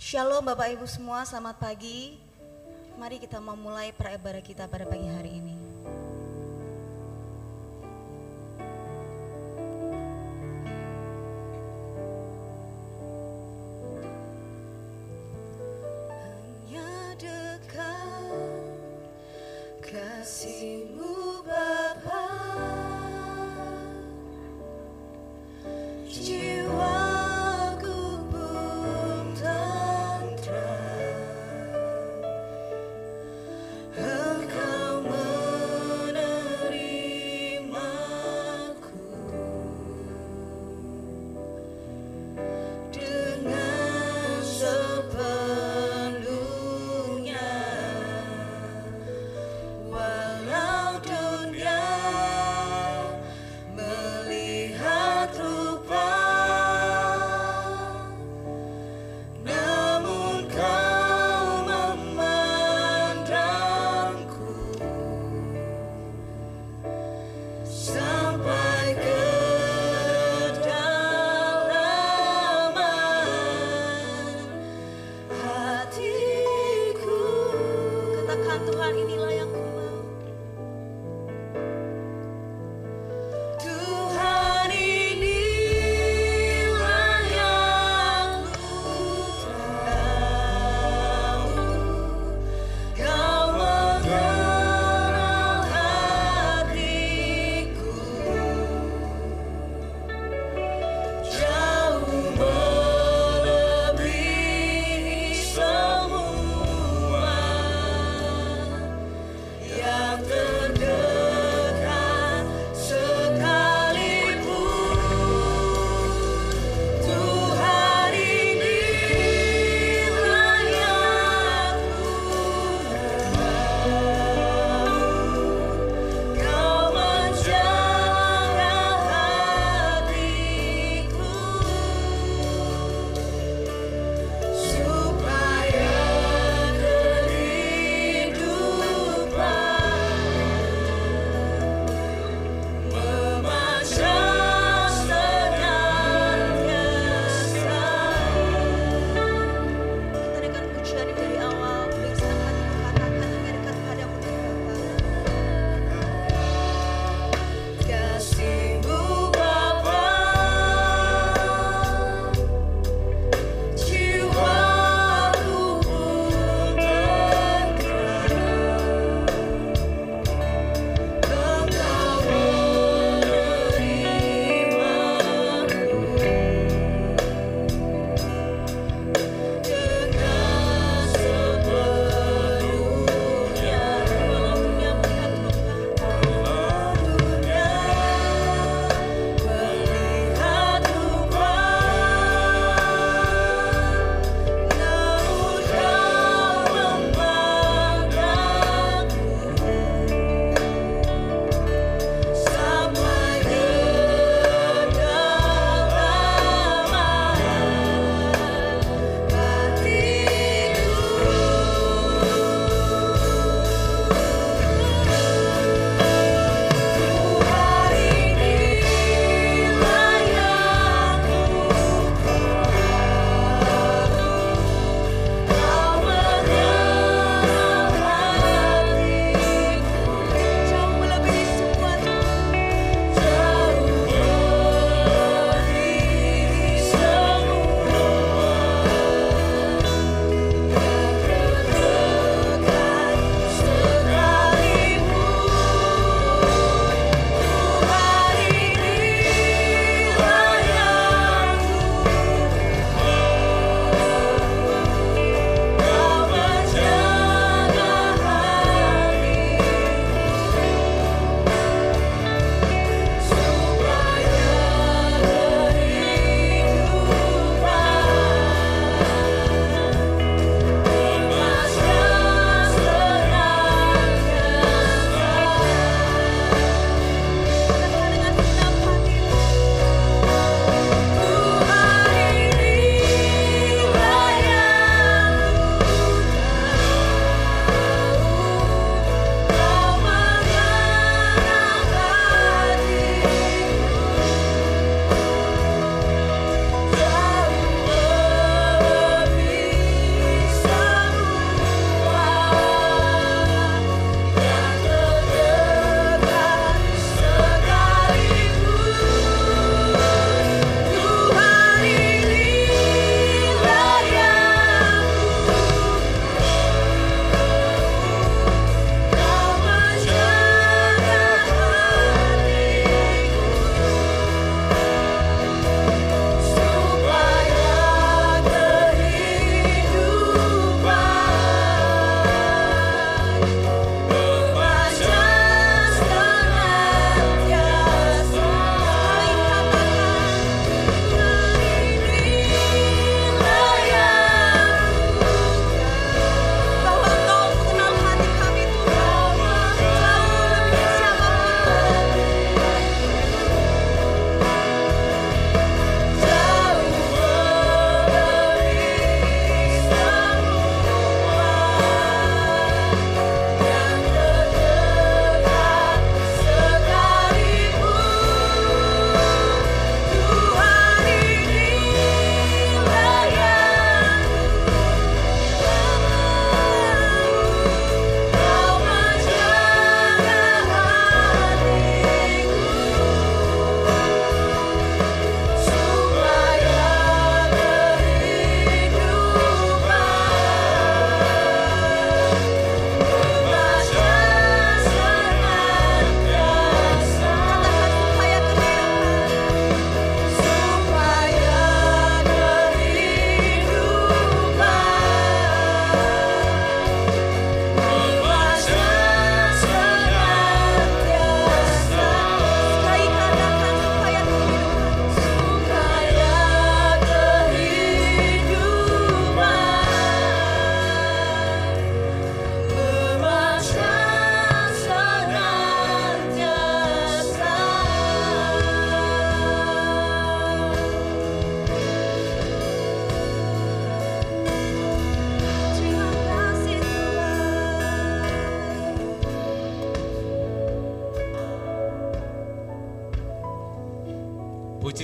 Shalom Bapak Ibu semua, selamat pagi. Mari kita memulai peribadah kita pada pagi hari ini. Hanya dekat kasih-Mu Bapa, jiwaku pun tentram. Engkau menerimaku dengan sepenuhnya, walau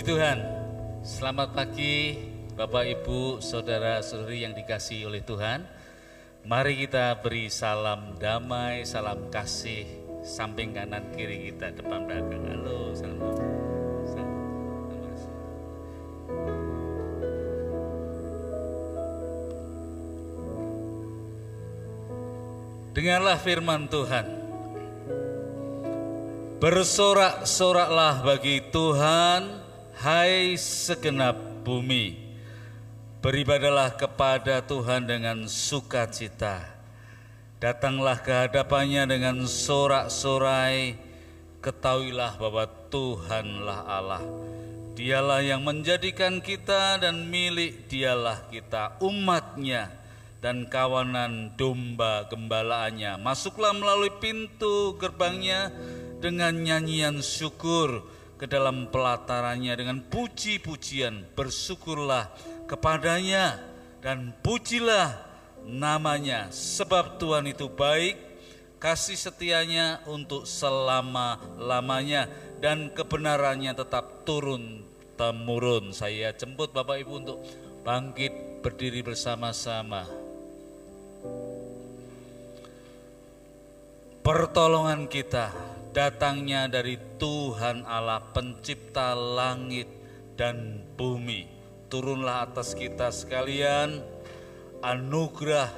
Puji Tuhan, selamat pagi Bapak Ibu, Saudara-saudari yang dikasihi oleh Tuhan. Mari kita beri salam damai, salam kasih, samping kanan kiri kita, depan belakang. Halo, salam. Dengarlah firman Tuhan. Bersorak-soraklah bagi Tuhan, hai segenap bumi. Beribadalah kepada Tuhan dengan sukacita. Datanglah ke hadapannya dengan sorak-sorai. Ketahuilah bahwa Tuhanlah Allah. Dialah yang menjadikan kita dan milik dialah kita, umatnya dan kawanan domba gembalaannya. Masuklah melalui pintu gerbangnya dengan nyanyian syukur, ke dalam pelatarannya dengan puji-pujian. Bersyukurlah kepadanya dan pujilah namanya, sebab Tuhan itu baik, kasih setianya untuk selama-lamanya, dan kebenarannya tetap turun-temurun. Saya jemput Bapak Ibu untuk bangkit berdiri bersama-sama. Pertolongan kita datangnya dari Tuhan Allah, pencipta langit dan bumi. Turunlah atas kita sekalian anugerah,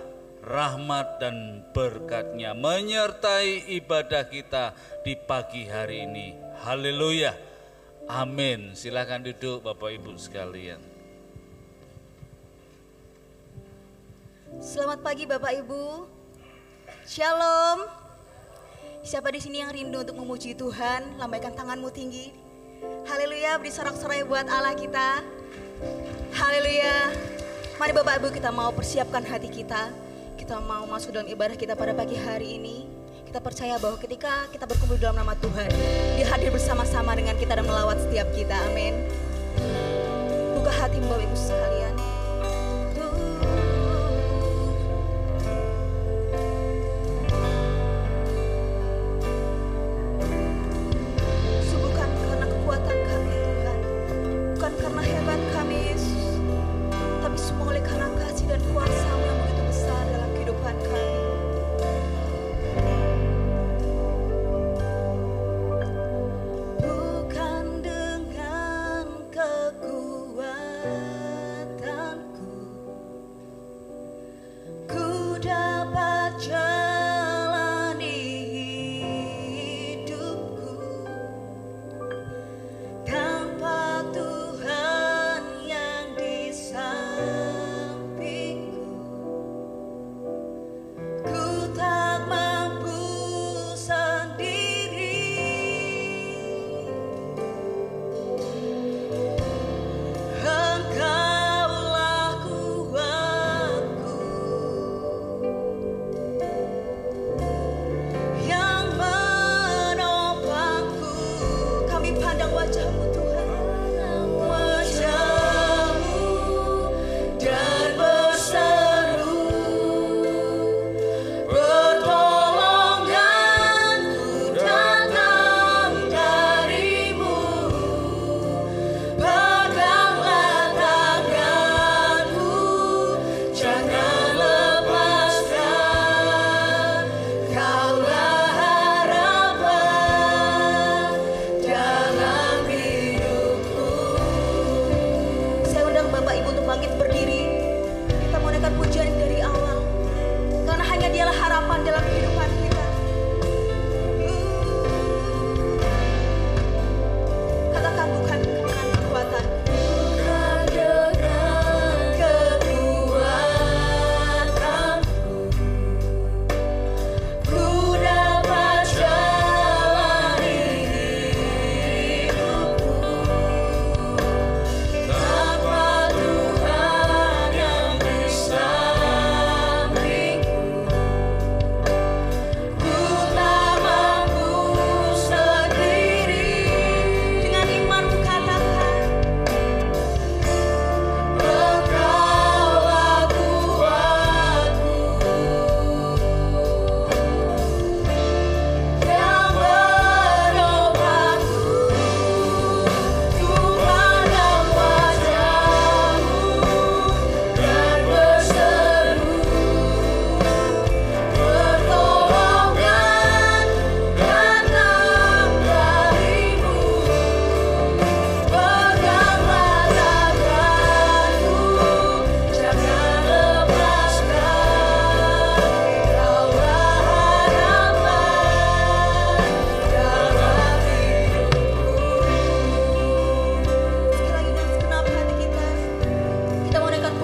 rahmat dan berkat-Nya menyertai ibadah kita di pagi hari ini. Haleluya. Amin. Silakan duduk Bapak Ibu sekalian. Selamat pagi Bapak Ibu. Shalom. Siapa di sini yang rindu untuk memuji Tuhan? Lambaikan tanganmu tinggi. Haleluya, beri sorak-sorai buat Allah kita. Haleluya. Mari Bapak Ibu, kita mau persiapkan hati kita. Kita mau masuk dalam ibadah kita pada pagi hari ini. Kita percaya bahwa ketika kita berkumpul dalam nama Tuhan, Dia hadir bersama-sama dengan kita dan melawat setiap kita. Amin. Buka hatimu Bapak Ibu sekalian. Engkau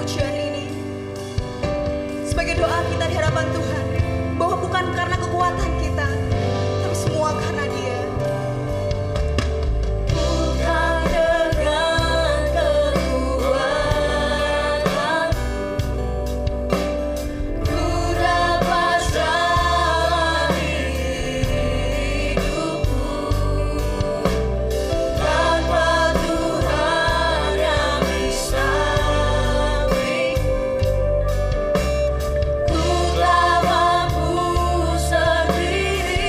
pujian ini sebagai doa kita di hadapan Tuhan, bahwa bukan karena kekuatan kita, tapi semua karena Dia. Bukan dengan kekuatan ku dapat jalani hidupku, tanpa Tuhan yang di samping ku telah mampu sendiri.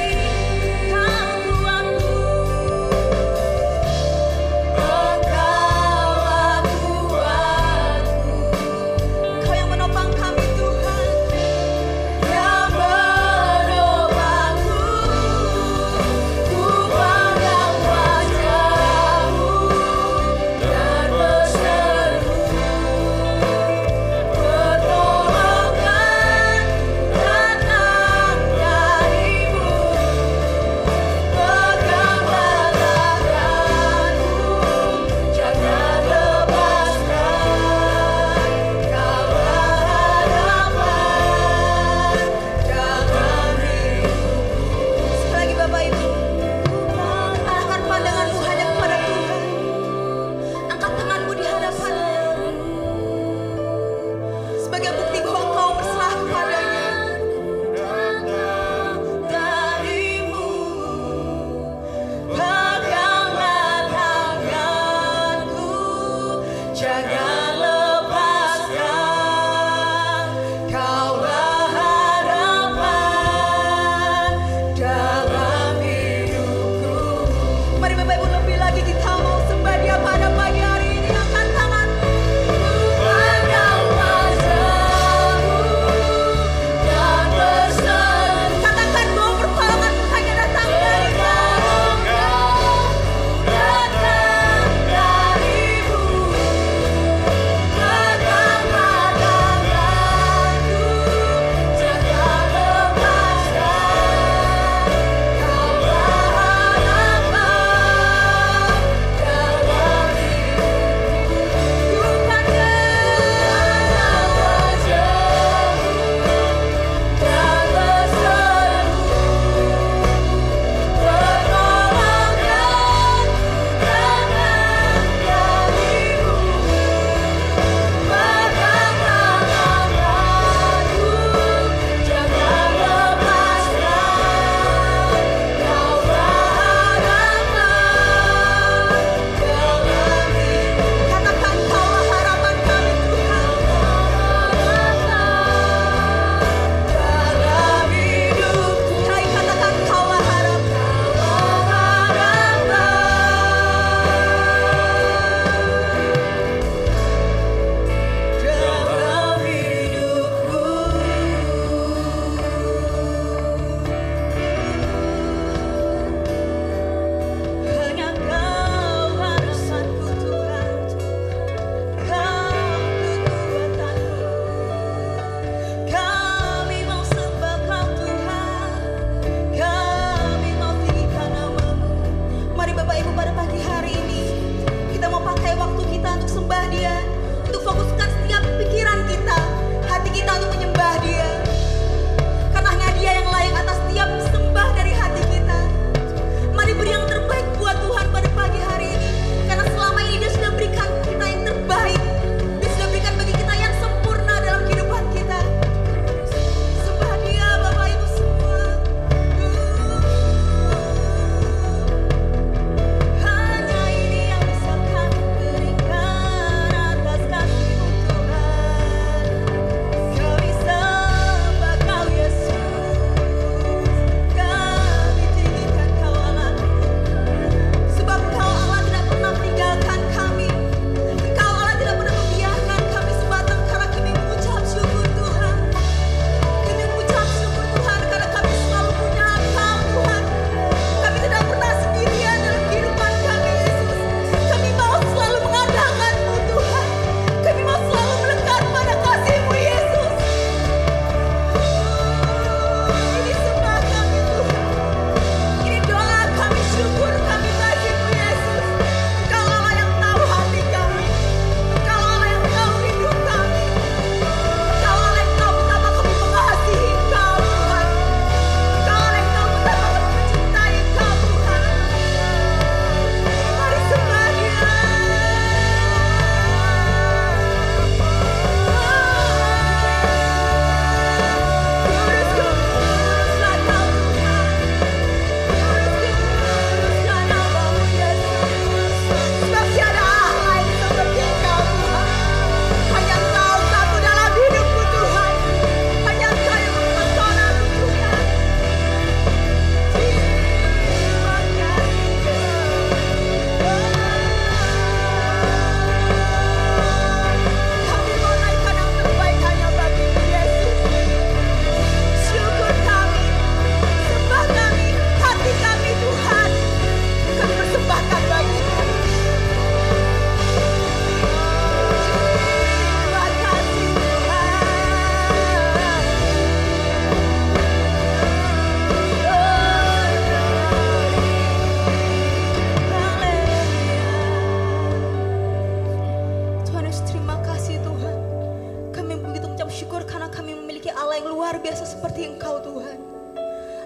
Allah yang luar biasa seperti Engkau Tuhan.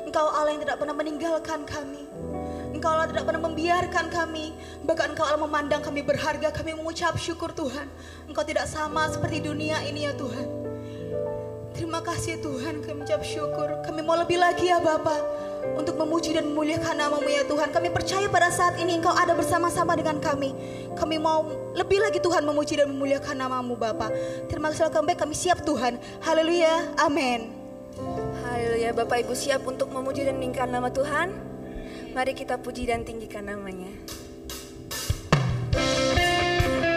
Engkau Allah yang tidak pernah meninggalkan kami. Engkau Allah tidak pernah membiarkan kami. Bahkan Engkau Allah memandang kami berharga. Kami mengucap syukur Tuhan. Engkau tidak sama seperti dunia ini ya Tuhan. Terima kasih Tuhan, kami mengucap syukur. Kami mau lebih lagi ya Bapa, untuk memuji dan memuliakan nama-Mu ya Tuhan. Kami percaya pada saat ini Engkau ada bersama-sama dengan kami. Kami mau lebih lagi Tuhan memuji dan memuliakan nama-Mu Bapa. Terima kasih kami siap Tuhan. Haleluya, amin. Haleluya, Bapak Ibu siap untuk memuji dan meninggikan nama Tuhan? Mari kita puji dan tinggikan namanya. Berkata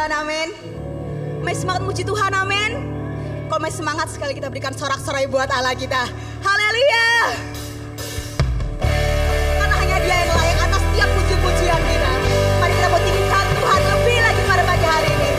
Tuhan, amin. Masih semangat memuji Tuhan, amin. Kalau masih semangat sekali kita berikan sorak-sorai buat Allah kita. Haleluya. Karena hanya Dia yang layak atas setiap puji-pujian kita. Mari kita mau tinggikan Tuhan lebih lagi pada pagi hari ini.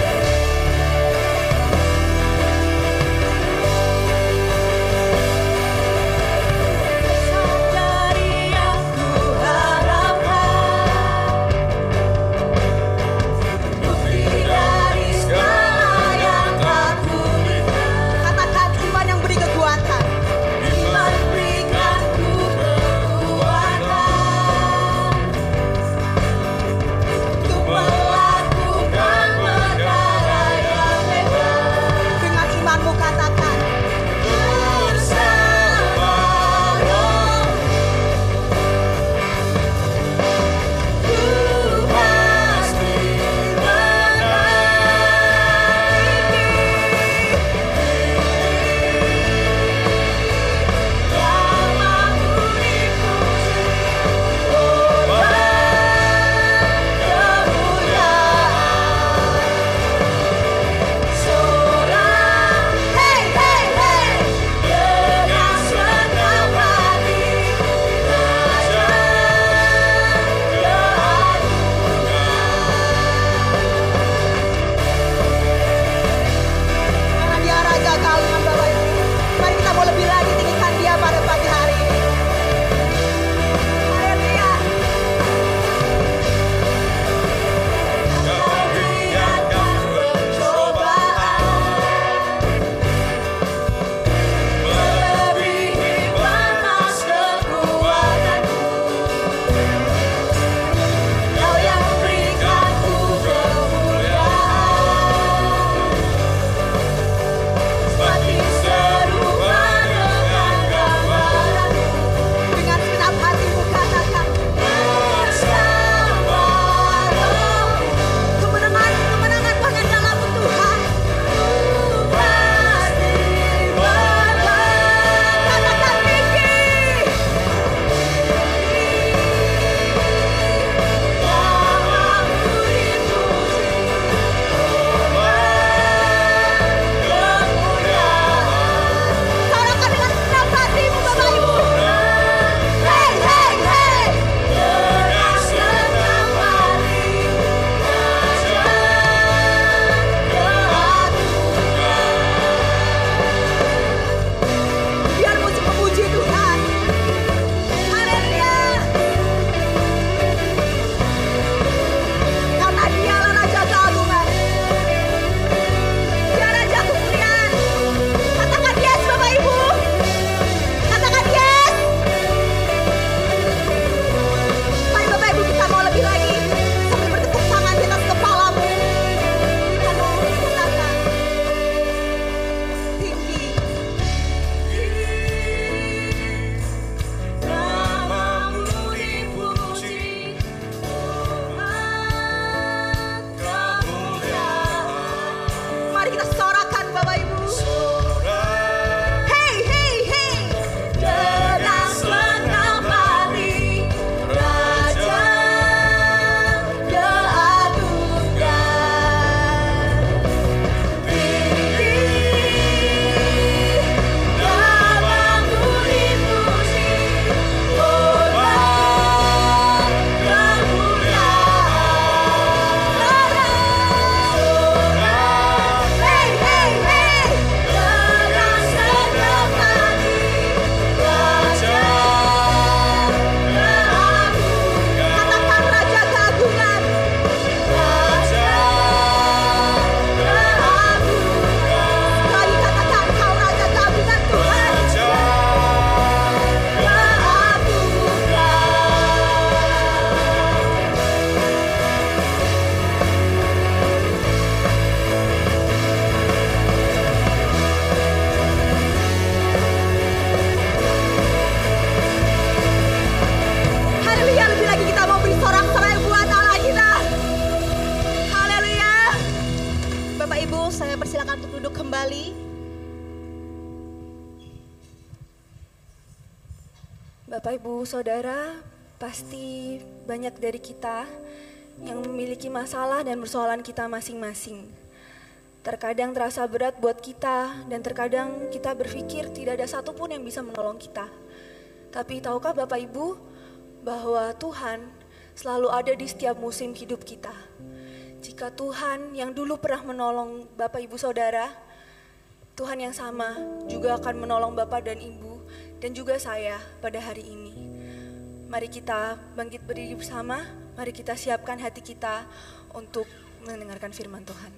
Bapak, Ibu, Saudara, pasti banyak dari kita yang memiliki masalah dan persoalan kita masing-masing. Terkadang terasa berat buat kita dan terkadang kita berpikir tidak ada satupun yang bisa menolong kita. Tapi tahukah Bapak Ibu bahwa Tuhan selalu ada di setiap musim hidup kita. Jika Tuhan yang dulu pernah menolong Bapak Ibu Saudara, Tuhan yang sama juga akan menolong Bapak dan Ibu dan juga saya pada hari ini. Mari kita bangkit berdiri bersama, mari kita siapkan hati kita untuk mendengarkan firman Tuhan.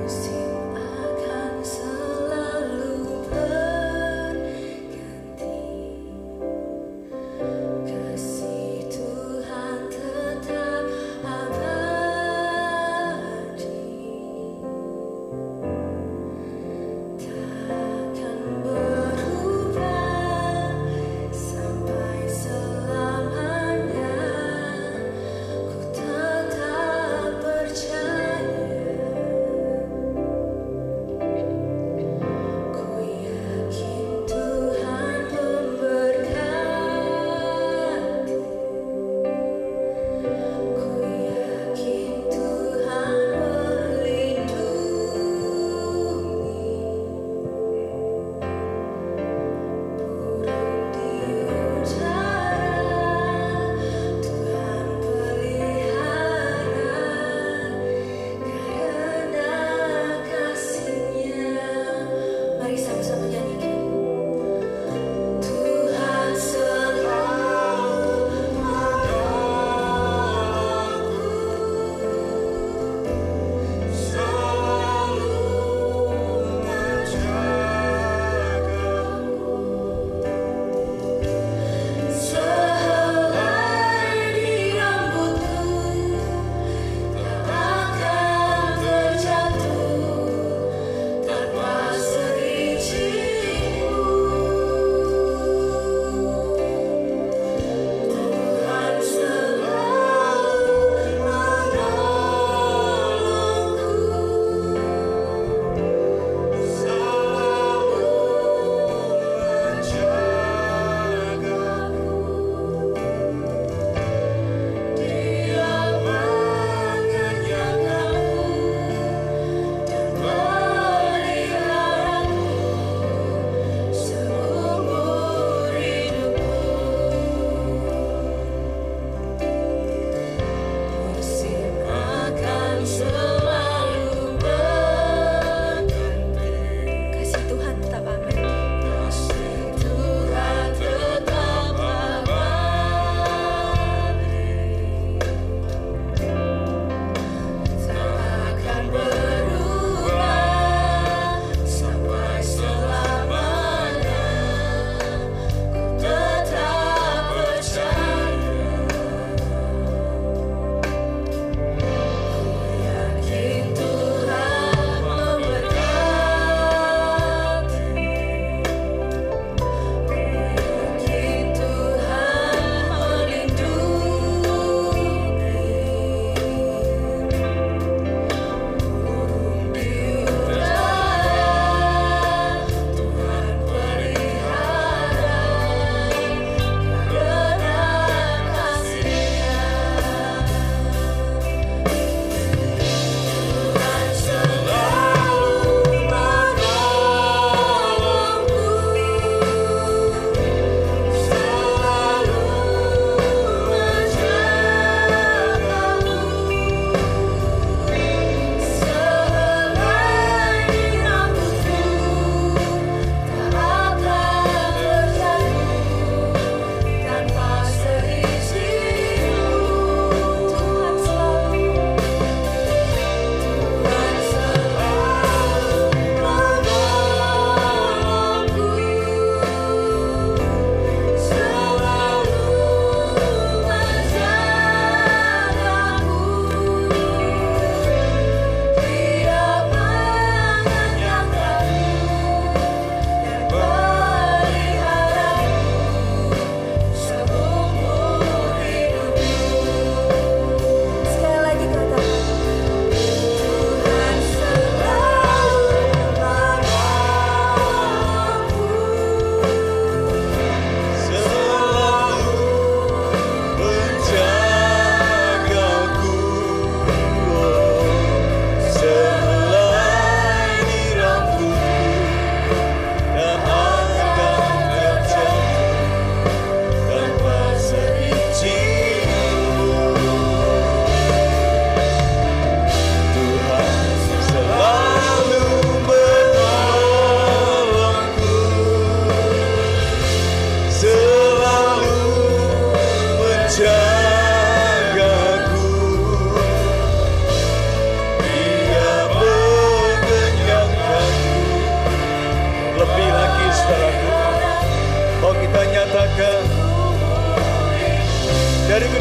Musim akan selalu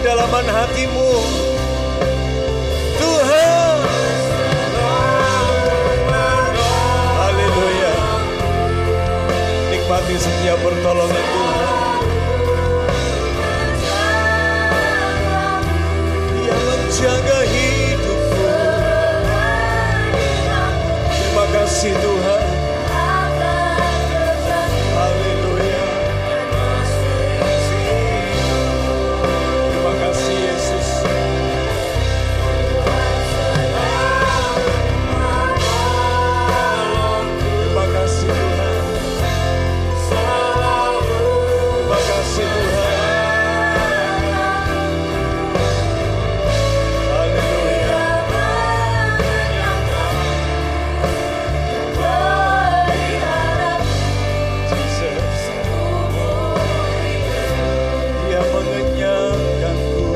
kedalaman hatimu. Tuhan, haleluya. Nikmati setiap pertolongan Tuhan. Dia menjaga hidupku. Terima kasih Tuhan. Haleluya. Terima kasih Yesus. Terima kasih Tuhan. Terima kasih Tuhan. Haleluya. Jesus. Dia mengenyangkanku.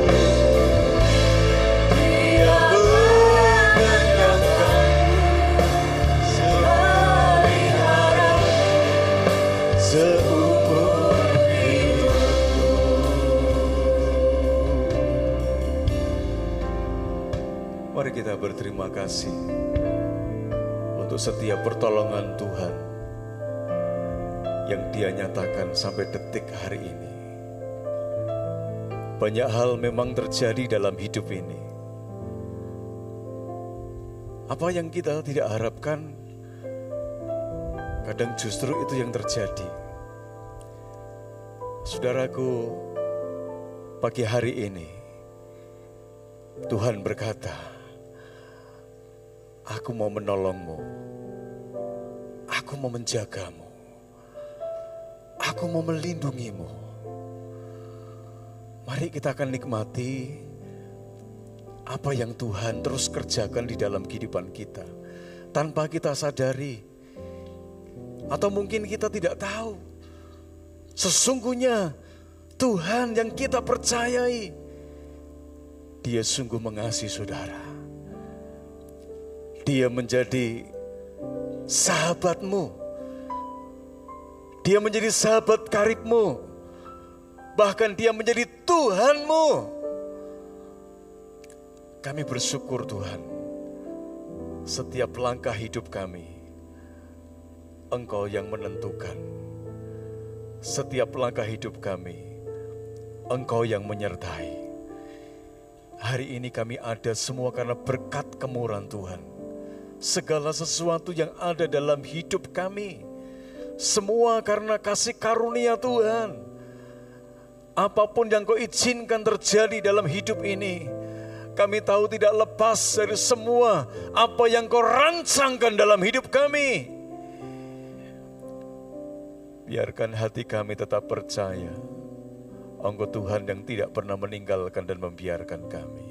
Dia mengenyangkanku seumur hidupku. Mari kita berterima kasih untuk setiap pertolongan Tuhan yang Dia nyatakan sampai detik hari ini. Banyak hal memang terjadi dalam hidup ini. Apa yang kita tidak harapkan, kadang justru itu yang terjadi. Saudaraku, pagi hari ini Tuhan berkata, aku mau menolongmu, aku mau menjagamu, aku mau melindungimu. Mari kita akan nikmati apa yang Tuhan terus kerjakan di dalam kehidupan kita tanpa kita sadari, atau mungkin kita tidak tahu. Sesungguhnya Tuhan yang kita percayai, Dia sungguh mengasihi saudara. Dia menjadi sahabatmu. Dia menjadi sahabat karibmu. Bahkan Dia menjadi Tuhanmu. Kami bersyukur Tuhan. Setiap langkah hidup kami, Engkau yang menentukan. Setiap langkah hidup kami, Engkau yang menyertai. Hari ini kami ada semua karena berkat kemurahan Tuhan. Segala sesuatu yang ada dalam hidup kami, semua karena kasih karunia Tuhan. Apapun yang Kau izinkan terjadi dalam hidup ini, kami tahu tidak lepas dari semua apa yang Kau rancangkan dalam hidup kami. Biarkan hati kami tetap percaya, Engkau Tuhan yang tidak pernah meninggalkan dan membiarkan kami.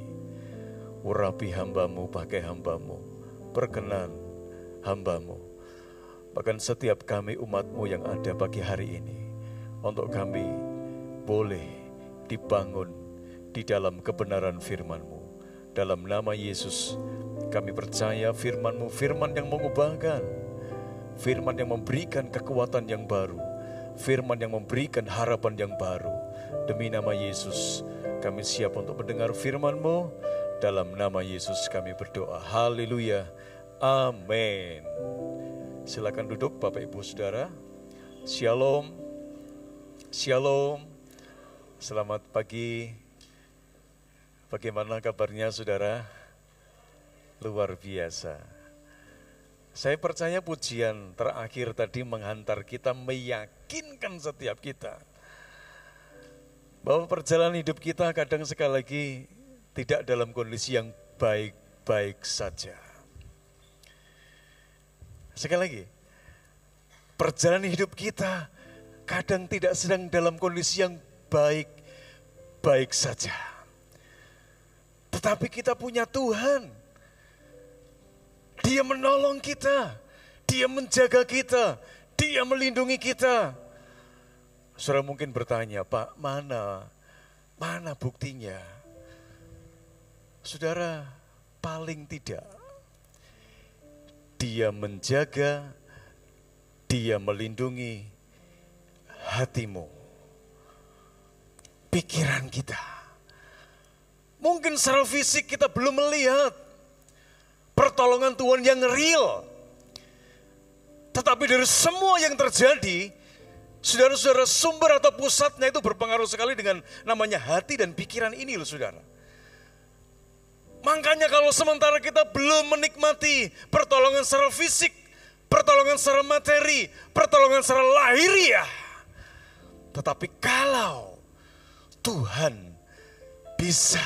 Urapi hamba-Mu, pakai hamba-Mu. Perkenan hamba-Mu, bahkan setiap kami umat-Mu yang ada pagi hari ini, untuk kami boleh dibangun di dalam kebenaran firman-Mu. Dalam nama Yesus kami percaya firman-Mu, firman yang mengubahkan, firman yang memberikan kekuatan yang baru, firman yang memberikan harapan yang baru. Demi nama Yesus kami siap untuk mendengar firman-Mu. Dalam nama Yesus kami berdoa. Haleluya. Amin. Silakan duduk Bapak Ibu Saudara. Shalom. Shalom. Selamat pagi. Bagaimana kabarnya Saudara? Luar biasa. Saya percaya pujian terakhir tadi menghantar kita, meyakinkan setiap kita bahwa perjalanan hidup kita kadang sekali lagi tidak dalam kondisi yang baik-baik saja. Sekali lagi, perjalanan hidup kita kadang tidak sedang dalam kondisi yang baik-baik saja. Tetapi kita punya Tuhan. Dia menolong kita, Dia menjaga kita, Dia melindungi kita. Saudara mungkin bertanya, Pak, mana buktinya? Saudara, paling tidak Dia menjaga, Dia melindungi hatimu, pikiran kita, Mungkin secara fisik kita belum melihat pertolongan Tuhan yang real. Tetapi dari semua yang terjadi, saudara-saudara, sumber atau pusatnya itu berpengaruh sekali dengan namanya hati dan pikiran ini loh saudara. Makanya kalau sementara kita belum menikmati pertolongan secara fisik, pertolongan secara materi, pertolongan secara lahiriah. Tetapi kalau Tuhan bisa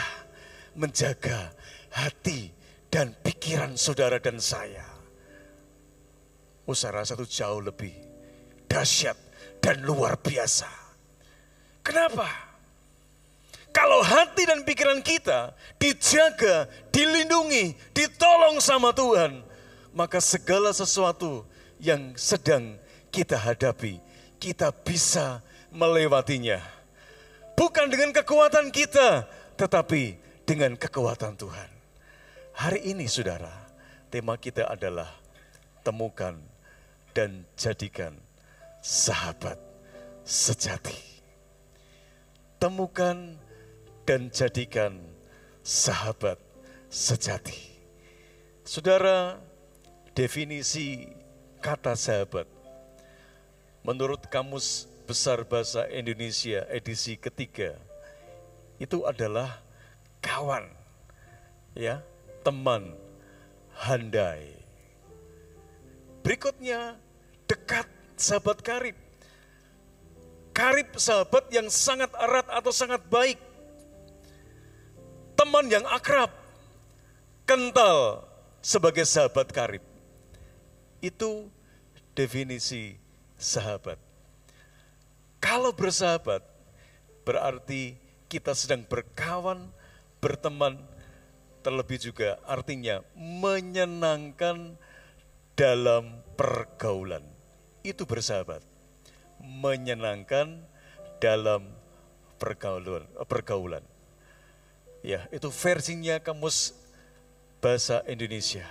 menjaga hati dan pikiran saudara dan saya, saya rasa itu jauh lebih dahsyat dan luar biasa. Kenapa? Kalau hati dan pikiran kita dijaga, dilindungi, ditolong sama Tuhan, maka segala sesuatu yang sedang kita hadapi, kita bisa melewatinya. Bukan dengan kekuatan kita, tetapi dengan kekuatan Tuhan. Hari ini saudara, tema kita adalah temukan dan jadikan sahabat sejati. Temukan dan jadikan sahabat sejati. Saudara, definisi kata sahabat menurut Kamus Besar Bahasa Indonesia edisi ketiga itu adalah kawan, ya, teman, handai. Berikutnya dekat, sahabat karib. Karib sahabat yang sangat erat atau sangat baik. Teman yang akrab, kental sebagai sahabat karib. Itu definisi sahabat. Kalau bersahabat berarti kita sedang berkawan, berteman, terlebih juga artinya menyenangkan dalam pergaulan. Itu bersahabat. Menyenangkan dalam pergaulan. Ya, itu versinya Kamus Bahasa Indonesia.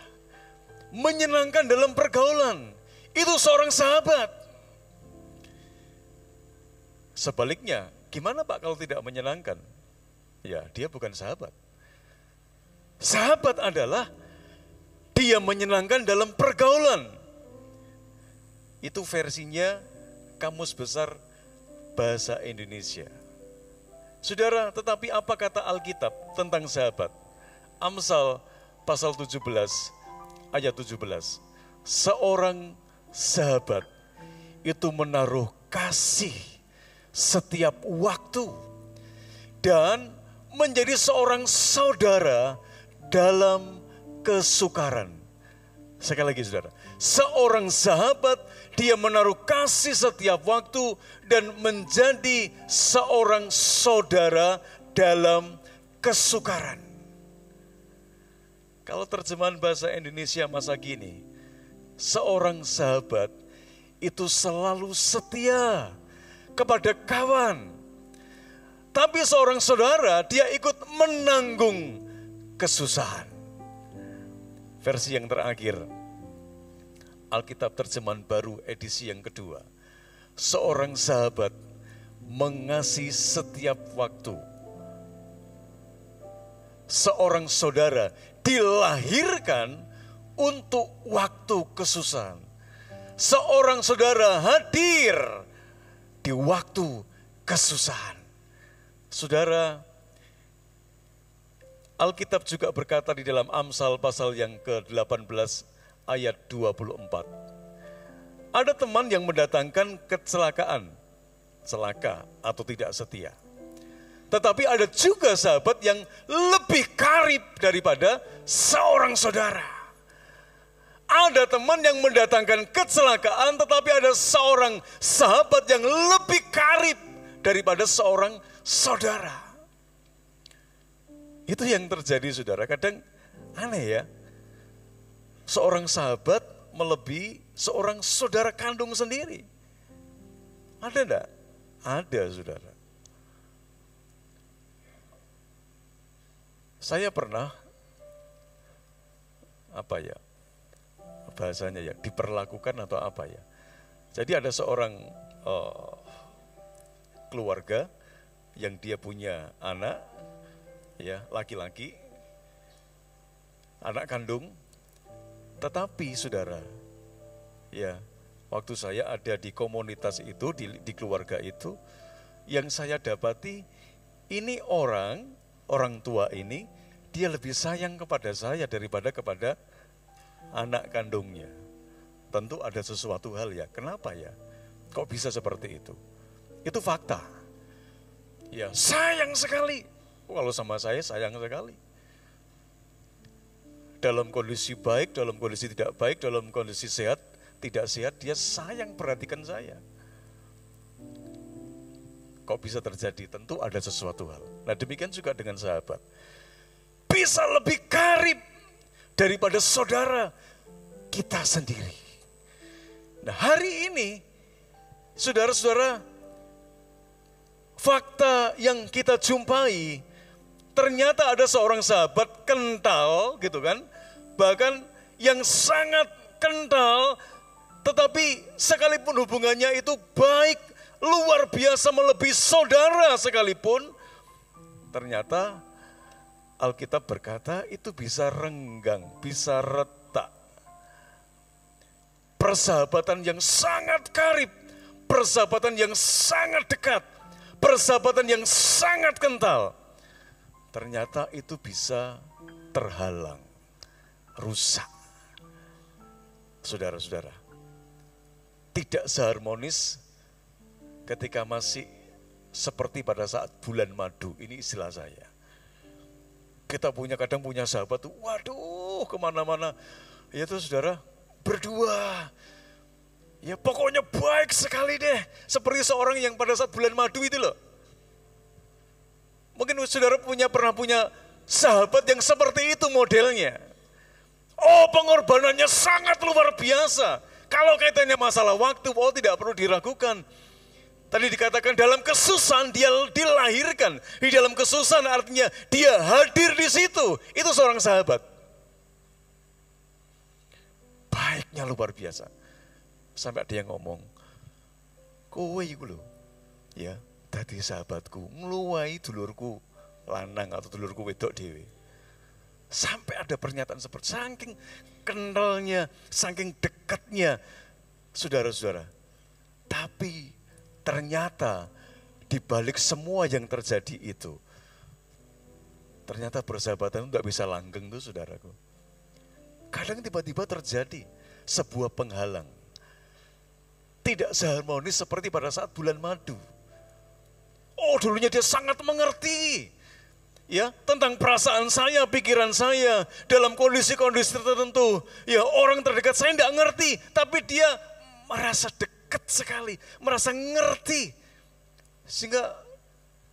Menyenangkan dalam pergaulan. Itu seorang sahabat. Sebaliknya, gimana Pak kalau tidak menyenangkan? Ya, dia bukan sahabat. Sahabat adalah dia menyenangkan dalam pergaulan. Itu versinya Kamus Besar Bahasa Indonesia. Saudara, tetapi apa kata Alkitab tentang sahabat? Amsal pasal 17 ayat 17. Seorang sahabat itu menaruh kasih setiap waktu dan menjadi seorang saudara dalam kesukaran. Sekali lagi saudara, seorang sahabat dia menaruh kasih setiap waktu dan menjadi seorang saudara dalam kesukaran. Kalau terjemahan bahasa Indonesia masa kini, seorang sahabat itu selalu setia kepada kawan. Tapi seorang saudara dia ikut menanggung kesusahan. Versi yang terakhir, Alkitab terjemahan baru edisi yang kedua. Seorang sahabat mengasihi setiap waktu. Seorang saudara dilahirkan untuk waktu kesusahan. Seorang saudara hadir di waktu kesusahan. Saudara, Alkitab juga berkata di dalam Amsal pasal yang ke-18 ayat 24. Ada teman yang mendatangkan kecelakaan, celaka atau tidak setia. Tetapi ada juga sahabat yang lebih karib daripada seorang saudara. Ada teman yang mendatangkan kecelakaan, tetapi ada seorang sahabat yang lebih karib daripada seorang saudara. Itu yang terjadi saudara, kadang aneh ya. Seorang sahabat melebihi seorang saudara kandung sendiri. Ada enggak? Ada saudara. Saya pernah, bahasanya ya, diperlakukan atau apa ya. Jadi ada seorang keluarga yang dia punya anak, ya, laki-laki, anak kandung. Tetapi saudara, ya, waktu saya ada di komunitas itu, di keluarga itu, yang saya dapati, ini orang tua ini, dia lebih sayang kepada saya daripada kepada anak kandungnya. Tentu ada sesuatu hal ya, kenapa ya? Kok bisa seperti itu? Itu fakta. Ya, sayang sekali. Kalau sama saya sayang sekali. Dalam kondisi baik, dalam kondisi tidak baik, dalam kondisi sehat, tidak sehat, dia sayang perhatikan saya. Kok bisa terjadi? Tentu ada sesuatu hal. Nah, demikian juga dengan sahabat. Bisa lebih karib daripada saudara kita sendiri. Nah, hari ini, saudara-saudara, fakta yang kita jumpai, ternyata ada seorang sahabat kental gitu kan, bahkan yang sangat kental, tetapi sekalipun hubungannya itu baik, luar biasa melebihi saudara sekalipun, ternyata Alkitab berkata itu bisa renggang, bisa retak. Persahabatan yang sangat karib, persahabatan yang sangat dekat, persahabatan yang sangat kental, ternyata itu bisa terhalang, rusak. Saudara-saudara, tidak seharmonis ketika masih seperti pada saat bulan madu, ini istilah saya. Kita kadang punya sahabat tuh, waduh kemana-mana, ya tuh saudara, berdua, ya pokoknya baik sekali deh, seperti seorang yang pada saat bulan madu itu loh. Mungkin saudara pernah punya sahabat yang seperti itu modelnya. Oh, pengorbanannya sangat luar biasa. Kalau kaitannya masalah waktu, oh tidak perlu diragukan. Tadi dikatakan dalam kesusahan dia dilahirkan. Di dalam kesusahan artinya dia hadir di situ. Itu seorang sahabat. Baiknya luar biasa. Sampai ada yang ngomong, kowe iku lho, ya, dadi sahabatku, ngluwahi dulurku lanang atau dulurku wedok dhewe. Sampai ada pernyataan seperti saking kentalnya, saking dekatnya, saudara-saudara. Tapi ternyata di balik semua yang terjadi itu, ternyata persahabatan itu tidak bisa langgeng tuh saudaraku. Kadang tiba-tiba terjadi sebuah penghalang. Tidak seharmonis seperti pada saat bulan madu. Oh, dulunya dia sangat mengerti. Ya, tentang perasaan saya, pikiran saya, dalam kondisi-kondisi tertentu. Ya, orang terdekat saya tidak ngerti, tapi dia merasa dekat sekali, merasa ngerti. Sehingga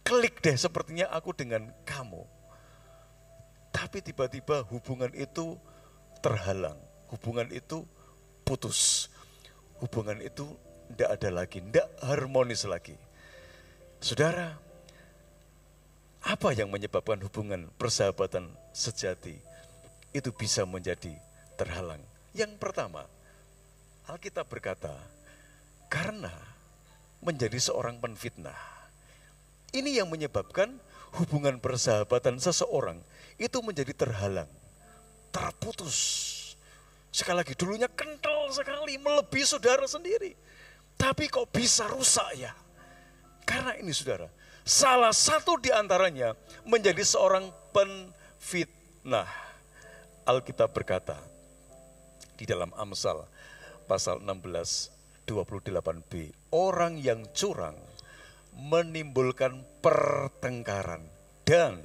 klik deh sepertinya aku dengan kamu. Tapi tiba-tiba hubungan itu terhalang, hubungan itu putus, hubungan itu tidak ada lagi, tidak harmonis lagi. Saudara, apa yang menyebabkan hubungan persahabatan sejati itu bisa menjadi terhalang? Yang pertama, Alkitab berkata, karena menjadi seorang penfitnah. Ini yang menyebabkan hubungan persahabatan seseorang itu menjadi terhalang, terputus. Sekali lagi, dulunya kental sekali, melebihi saudara sendiri. Tapi kok bisa rusak ya? Karena ini saudara, salah satu di antaranya menjadi seorang penfitnah. Alkitab berkata di dalam Amsal pasal 16:28b, orang yang curang menimbulkan pertengkaran dan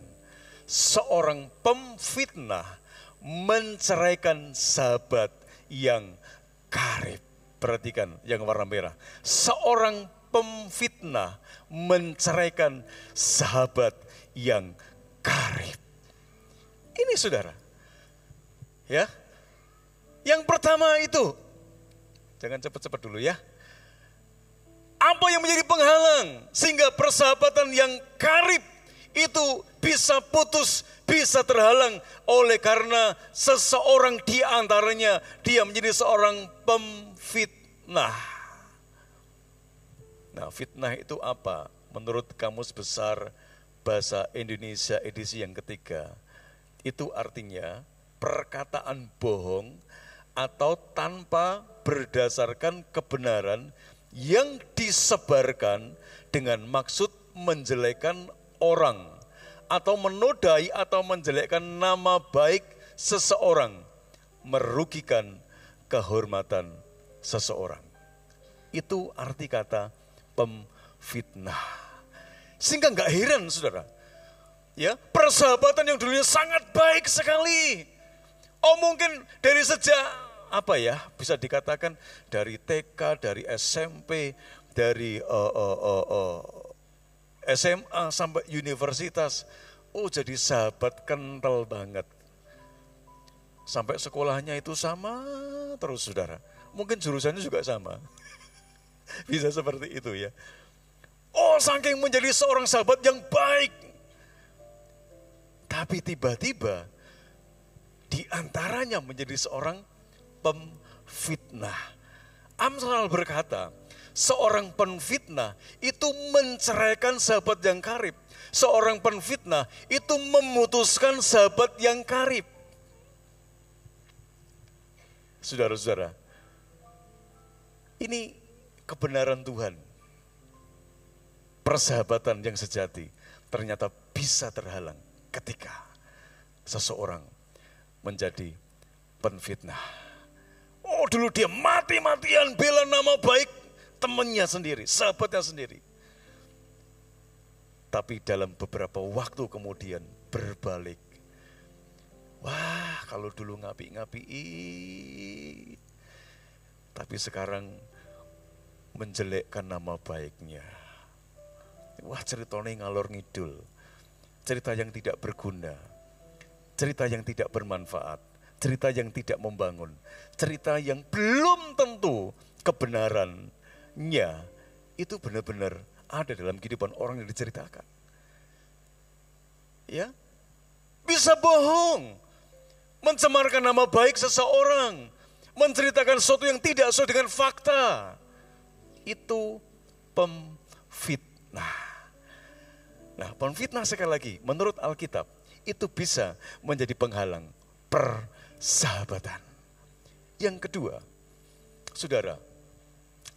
seorang pemfitnah menceraikan sahabat yang karib. Perhatikan yang warna merah. Seorang pemfitnah menceraikan sahabat yang karib. Ini saudara. Ya. Yang pertama itu, jangan cepat-cepat dulu ya. Apa yang menjadi penghalang sehingga persahabatan yang karib itu bisa putus, bisa terhalang oleh karena seseorang di antaranya dia menjadi seorang pemfitnah. Nah, fitnah itu apa? Menurut Kamus Besar bahasa Indonesia edisi yang ketiga, itu artinya perkataan bohong atau tanpa berdasarkan kebenaran yang disebarkan dengan maksud menjelekkan orang atau menodai atau menjelekkan nama baik seseorang, merugikan kehormatan seseorang. Itu arti kata pemfitnah. Sehingga enggak heran saudara, ya, persahabatan yang dulunya sangat baik sekali. Oh mungkin dari sejak bisa dikatakan dari TK, dari SMP, dari SMA sampai universitas. Oh jadi sahabat kental banget. Sampai sekolahnya itu sama terus saudara. Mungkin jurusannya juga sama. Bisa seperti itu ya. Oh saking menjadi seorang sahabat yang baik. Tapi tiba-tiba di antaranya menjadi seorang pemfitnah. Amsal berkata, seorang penfitnah itu menceraikan sahabat yang karib. Seorang penfitnah itu memutuskan sahabat yang karib. Saudara-saudara, ini kebenaran Tuhan. Persahabatan yang sejati ternyata bisa terhalang ketika seseorang menjadi penfitnah. Oh dulu dia mati-matian bela nama baik temannya sendiri, sahabatnya sendiri. Tapi dalam beberapa waktu kemudian berbalik. Wah kalau dulu ngapi-ngapi, tapi sekarang menjelekkan nama baiknya. Wah ceritanya ngalor ngidul, cerita yang tidak berguna, cerita yang tidak bermanfaat, cerita yang tidak membangun, cerita yang belum tentu kebenarannya itu benar-benar ada dalam kehidupan orang yang diceritakan. Ya, bisa bohong, mencemarkan nama baik seseorang, menceritakan sesuatu yang tidak sesuai dengan fakta. Itu pemfitnah. Nah, pemfitnah sekali lagi, menurut Alkitab, itu bisa menjadi penghalang persahabatan. Yang kedua, saudara,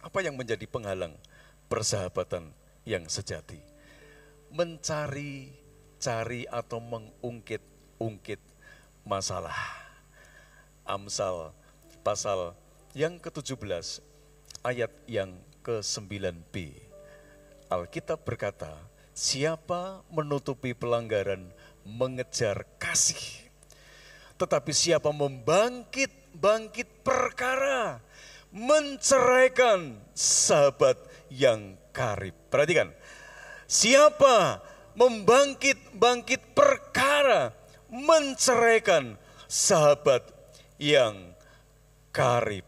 apa yang menjadi penghalang persahabatan yang sejati? Mencari-cari atau mengungkit-ungkit masalah. Amsal pasal yang ke-17 ayat yang ke-9b. Alkitab berkata, siapa menutupi pelanggaran mengejar kasih, tetapi siapa membangkit perkara menceraikan sahabat yang karib. Perhatikan, siapa membangkit perkara menceraikan sahabat yang karib.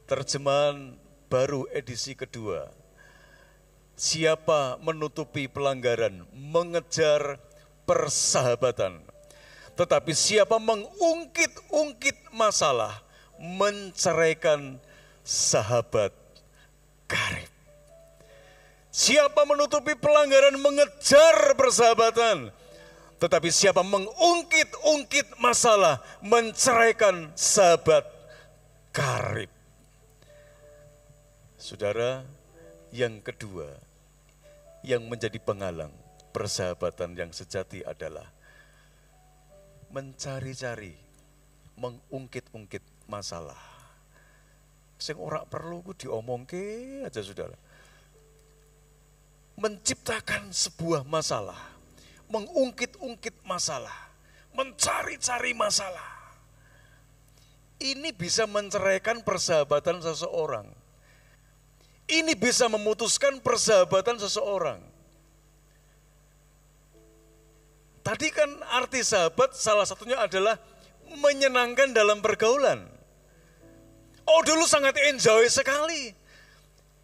Terjemahan baru edisi kedua. Siapa menutupi pelanggaran mengejar persahabatan, tetapi siapa mengungkit-ungkit masalah menceraikan sahabat karib. Siapa menutupi pelanggaran mengejar persahabatan, tetapi siapa mengungkit-ungkit masalah menceraikan sahabat karib. Saudara, yang kedua yang menjadi penghalang persahabatan yang sejati adalah mencari-cari, mengungkit-ungkit masalah. Sing ora perlu ku diomongke aja saudara. Menciptakan sebuah masalah, mengungkit-ungkit masalah, mencari-cari masalah. Ini bisa menceraikan persahabatan seseorang. Ini bisa memutuskan persahabatan seseorang. Tadi kan arti sahabat salah satunya adalah menyenangkan dalam pergaulan. Oh dulu sangat enjoy sekali.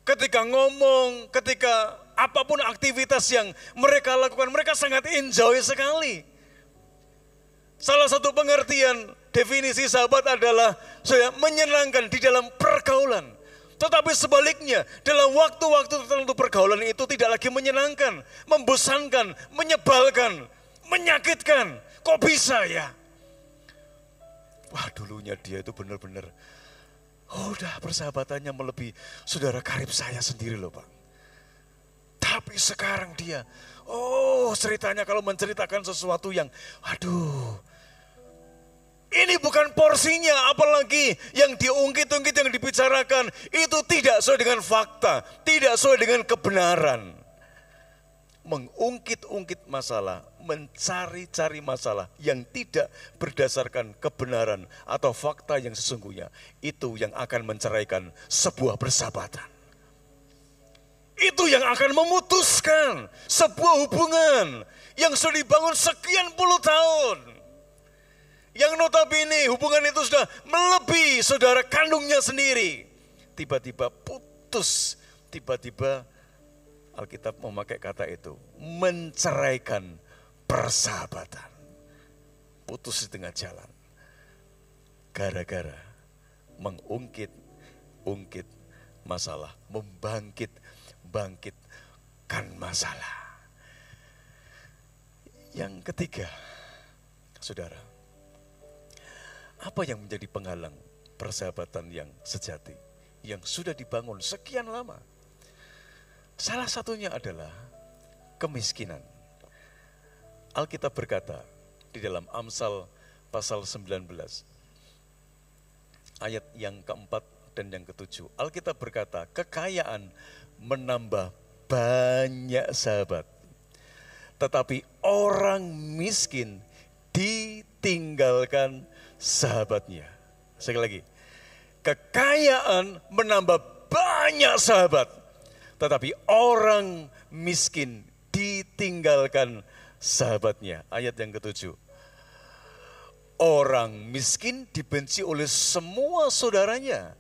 Ketika ngomong, ketika apapun aktivitas yang mereka lakukan, mereka sangat enjoy sekali. Salah satu pengertian definisi sahabat adalah saya menyenangkan di dalam pergaulan. Tetapi sebaliknya, dalam waktu-waktu tertentu pergaulan itu tidak lagi menyenangkan, membosankan, menyebalkan, menyakitkan. Kok bisa ya? Wah, dulunya dia itu benar-benar, udah persahabatannya melebihi saudara karib saya sendiri loh Pak. Tapi sekarang dia, ceritanya kalau menceritakan sesuatu yang, aduh, ini bukan porsinya, apalagi yang diungkit-ungkit, yang dibicarakan, itu tidak sesuai dengan fakta, tidak sesuai dengan kebenaran. Mengungkit-ungkit masalah, mencari-cari masalah yang tidak berdasarkan kebenaran atau fakta yang sesungguhnya, itu yang akan menceraikan sebuah persahabatan. Itu yang akan memutuskan sebuah hubungan yang sudah dibangun sekian puluh tahun. Yang notabene hubungan itu sudah melebihi saudara kandungnya sendiri. Tiba-tiba putus, tiba-tiba Alkitab memakai kata itu, menceraikan persahabatan. Putus di tengah jalan. Gara-gara mengungkit masalah, membangkitkan masalah. Yang ketiga, saudara, apa yang menjadi penghalang persahabatan yang sejati, yang sudah dibangun sekian lama? Salah satunya adalah kemiskinan. Alkitab berkata di dalam Amsal pasal 19, ayat yang keempat dan yang ketujuh. Alkitab berkata, kekayaan menambah banyak sahabat, tetapi orang miskin ditinggalkan sahabatnya. Sekali lagi, kekayaan menambah banyak sahabat, tetapi orang miskin ditinggalkan sahabatnya. Ayat yang ketujuh. Orang miskin dibenci oleh semua saudaranya,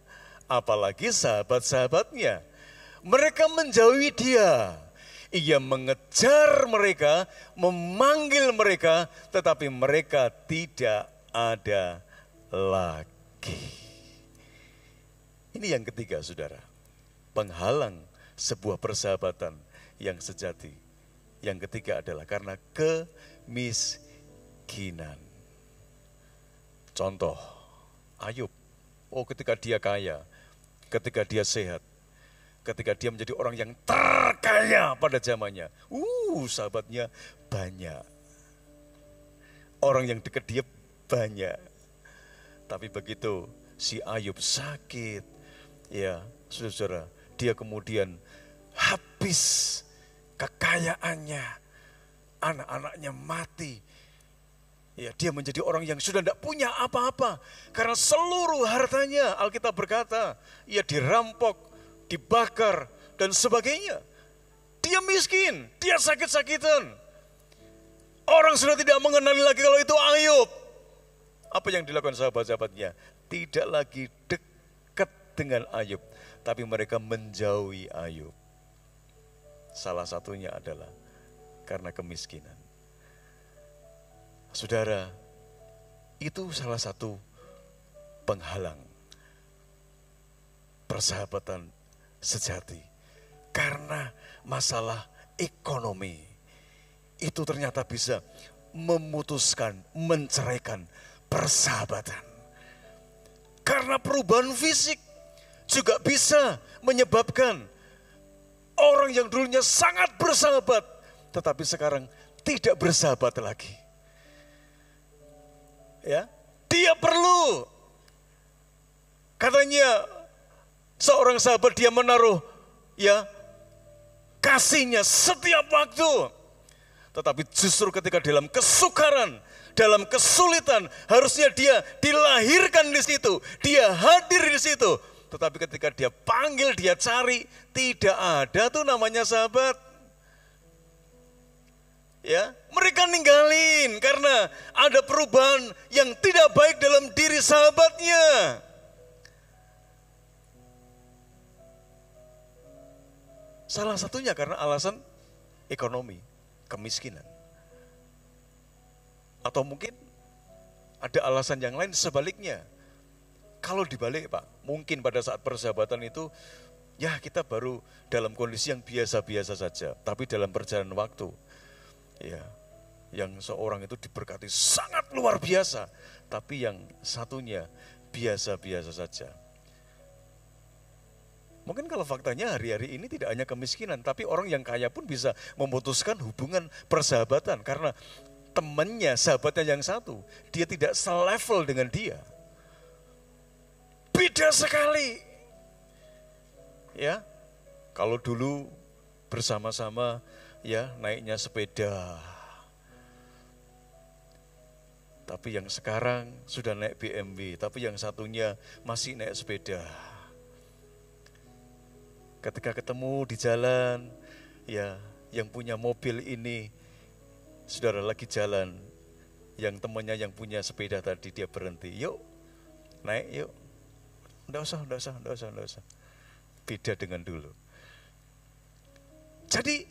apalagi sahabat-sahabatnya. Mereka menjauhi dia. Ia mengejar mereka, memanggil mereka, tetapi mereka tidak ada lagi. Ini yang ketiga, saudara. Penghalang sebuah persahabatan yang sejati. Yang ketiga adalah karena kemiskinan. Contoh, Ayub. Ketika dia kaya, ketika dia sehat, ketika dia menjadi orang yang terkaya pada zamannya. Sahabatnya banyak. Orang yang dekat dia banyak. Tapi begitu si Ayub sakit, ya saudara, dia kemudian habis kekayaannya, anak-anaknya mati. Ya, dia menjadi orang yang sudah tidak punya apa-apa. Karena seluruh hartanya, Alkitab berkata, ia dirampok, dibakar, dan sebagainya. Dia miskin, dia sakit-sakitan. Orang sudah tidak mengenali lagi kalau itu Ayub. Apa yang dilakukan sahabat-sahabatnya? Tidak lagi dekat dengan Ayub, tapi mereka menjauhi Ayub. Salah satunya adalah karena kemiskinan. Saudara, itu salah satu penghalang persahabatan sejati. Karena masalah ekonomi, itu ternyata bisa memutuskan, menceraikan persahabatan. Karena perubahan fisik juga bisa menyebabkan orang yang dulunya sangat bersahabat, tetapi sekarang tidak bersahabat lagi. Ya, dia perlu, katanya seorang sahabat dia menaruh ya kasihnya setiap waktu. Tetapi justru ketika dalam kesukaran, dalam kesulitan, harusnya dia dilahirkan di situ, dia hadir di situ. Tetapi ketika dia panggil, dia cari, tidak ada tuh namanya sahabat. Ya, mereka ninggalin karena ada perubahan yang tidak baik dalam diri sahabatnya. Salah satunya karena alasan ekonomi, kemiskinan. Atau mungkin ada alasan yang lain sebaliknya. Kalau dibalik Pak, mungkin pada saat persahabatan itu, ya kita baru dalam kondisi yang biasa-biasa saja. Tapi dalam perjalanan waktu, ya, yang seorang itu diberkati sangat luar biasa. Tapi yang satunya biasa-biasa saja. Mungkin kalau faktanya hari-hari ini tidak hanya kemiskinan, tapi orang yang kaya pun bisa memutuskan hubungan persahabatan. Karena temannya, sahabatnya yang satu, dia tidak selevel dengan dia. Beda sekali. Ya, kalau dulu bersama-sama ya naiknya sepeda. Tapi yang sekarang sudah naik BMW, tapi yang satunya masih naik sepeda. Ketika ketemu di jalan, ya yang punya mobil ini, saudara lagi jalan, yang temannya yang punya sepeda tadi dia berhenti, yuk naik yuk, enggak usah. Beda dengan dulu. Jadi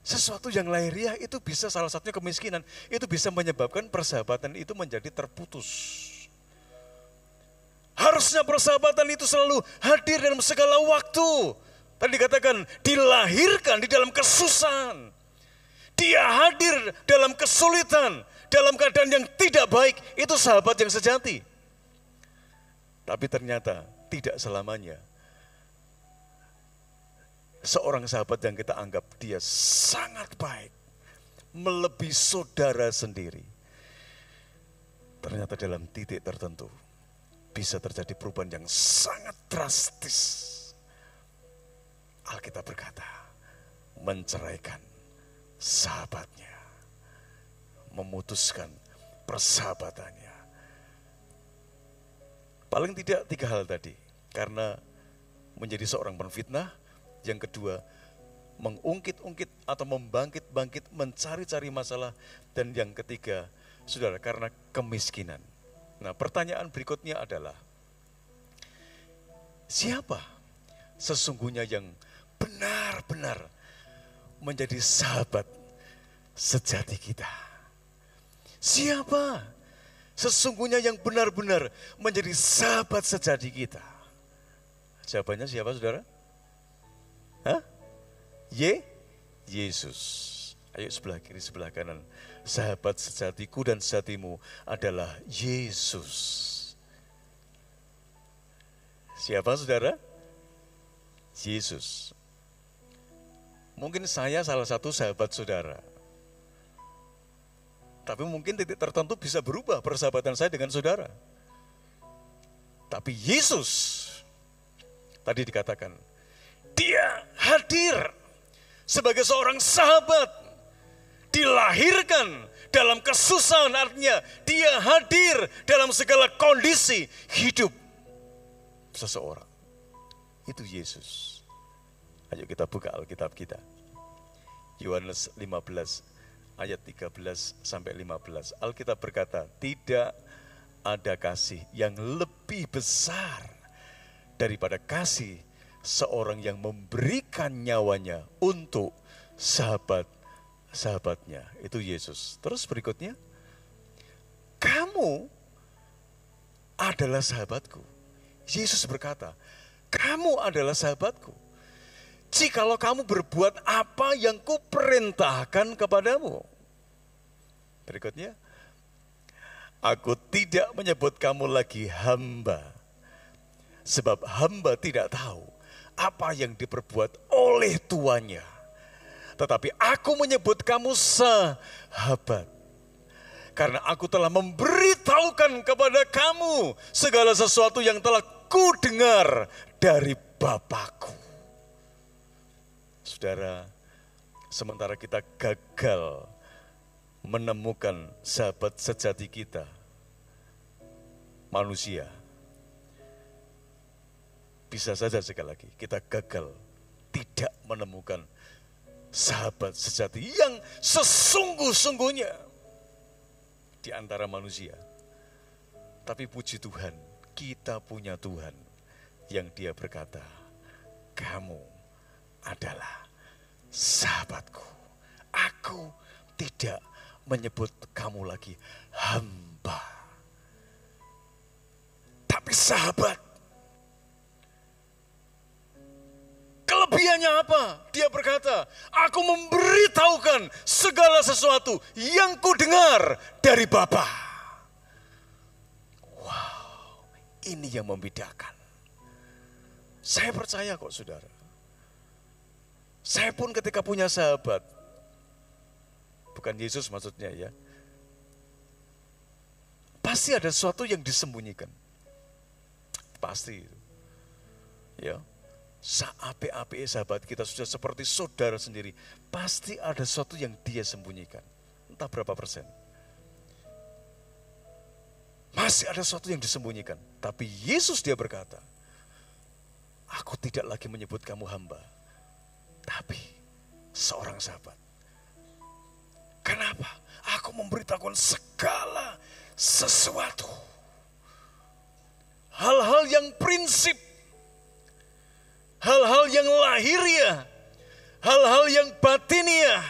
sesuatu yang lahiriah itu bisa, salah satunya kemiskinan, itu bisa menyebabkan persahabatan itu menjadi terputus. Harusnya persahabatan itu selalu hadir dalam segala waktu. Tadi dikatakan dilahirkan di dalam kesusahan. Dia hadir dalam kesulitan, dalam keadaan yang tidak baik, itu sahabat yang sejati. Tapi ternyata tidak selamanya. Seorang sahabat yang kita anggap dia sangat baik, melebihi saudara sendiri. Ternyata dalam titik tertentu bisa terjadi perubahan yang sangat drastis. Alkitab berkata, menceraikan sahabatnya, memutuskan persahabatannya. Paling tidak 3 hal tadi, karena menjadi seorang penfitnah. Yang kedua, mengungkit-ungkit atau membangkit-bangkit, mencari-cari masalah. Dan yang ketiga, saudara, karena kemiskinan. Nah, pertanyaan berikutnya adalah, siapa sesungguhnya yang benar-benar menjadi sahabat sejati kita? Siapa sesungguhnya yang benar-benar menjadi sahabat sejati kita? Jawabannya siapa, saudara? Yesus. Ayo sebelah kiri, sebelah kanan. Sahabat sejatiku dan sejatimu adalah Yesus. Siapa, saudara? Yesus. Mungkin saya salah satu sahabat saudara. Tapi mungkin titik tertentu bisa berubah persahabatan saya dengan saudara. Tapi Yesus, tadi dikatakan, dia hadir sebagai seorang sahabat, dilahirkan dalam kesusahan, artinya dia hadir dalam segala kondisi hidup seseorang. Itu Yesus. Ayo kita buka Alkitab kita. Yohanes 15 ayat 13 sampai 15. Alkitab berkata, tidak ada kasih yang lebih besar daripada kasih seorang yang memberikan nyawanya untuk sahabat-sahabatnya. Itu Yesus. Terus berikutnya, kamu adalah sahabatku. Yesus berkata, kamu adalah sahabatku jikalau kamu berbuat apa yang kuperintahkan kepadamu. Berikutnya, aku tidak menyebut kamu lagi hamba, sebab hamba tidak tahu apa yang diperbuat oleh tuannya. Tetapi aku menyebut kamu sahabat, karena aku telah memberitahukan kepada kamu segala sesuatu yang telah kudengar dari Bapakku. Saudara, sementara kita gagal menemukan sahabat sejati kita, manusia, bisa saja sekali lagi kita gagal tidak menemukan sahabat sejati yang sesungguh-sungguhnya di antara manusia. Tapi puji Tuhan, kita punya Tuhan yang Dia berkata, kamu adalah sahabatku. Aku tidak menyebut kamu lagi hamba, tapi sahabat. Caranya apa? Dia berkata, aku memberitahukan segala sesuatu yang ku dengar dari Bapa. Wow, ini yang membedakan. Saya percaya kok saudara. Saya pun ketika punya sahabat, bukan Yesus maksudnya ya, pasti ada sesuatu yang disembunyikan. Pasti. Ya. Seapi-api sahabat kita sudah seperti saudara sendiri, pasti ada sesuatu yang dia sembunyikan. Entah berapa persen. Masih ada sesuatu yang disembunyikan. Tapi Yesus dia berkata, aku tidak lagi menyebut kamu hamba, tapi seorang sahabat. Kenapa? Aku memberitahukan segala sesuatu. Hal-hal yang prinsip, hal-hal yang lahiriah, hal-hal yang batiniah,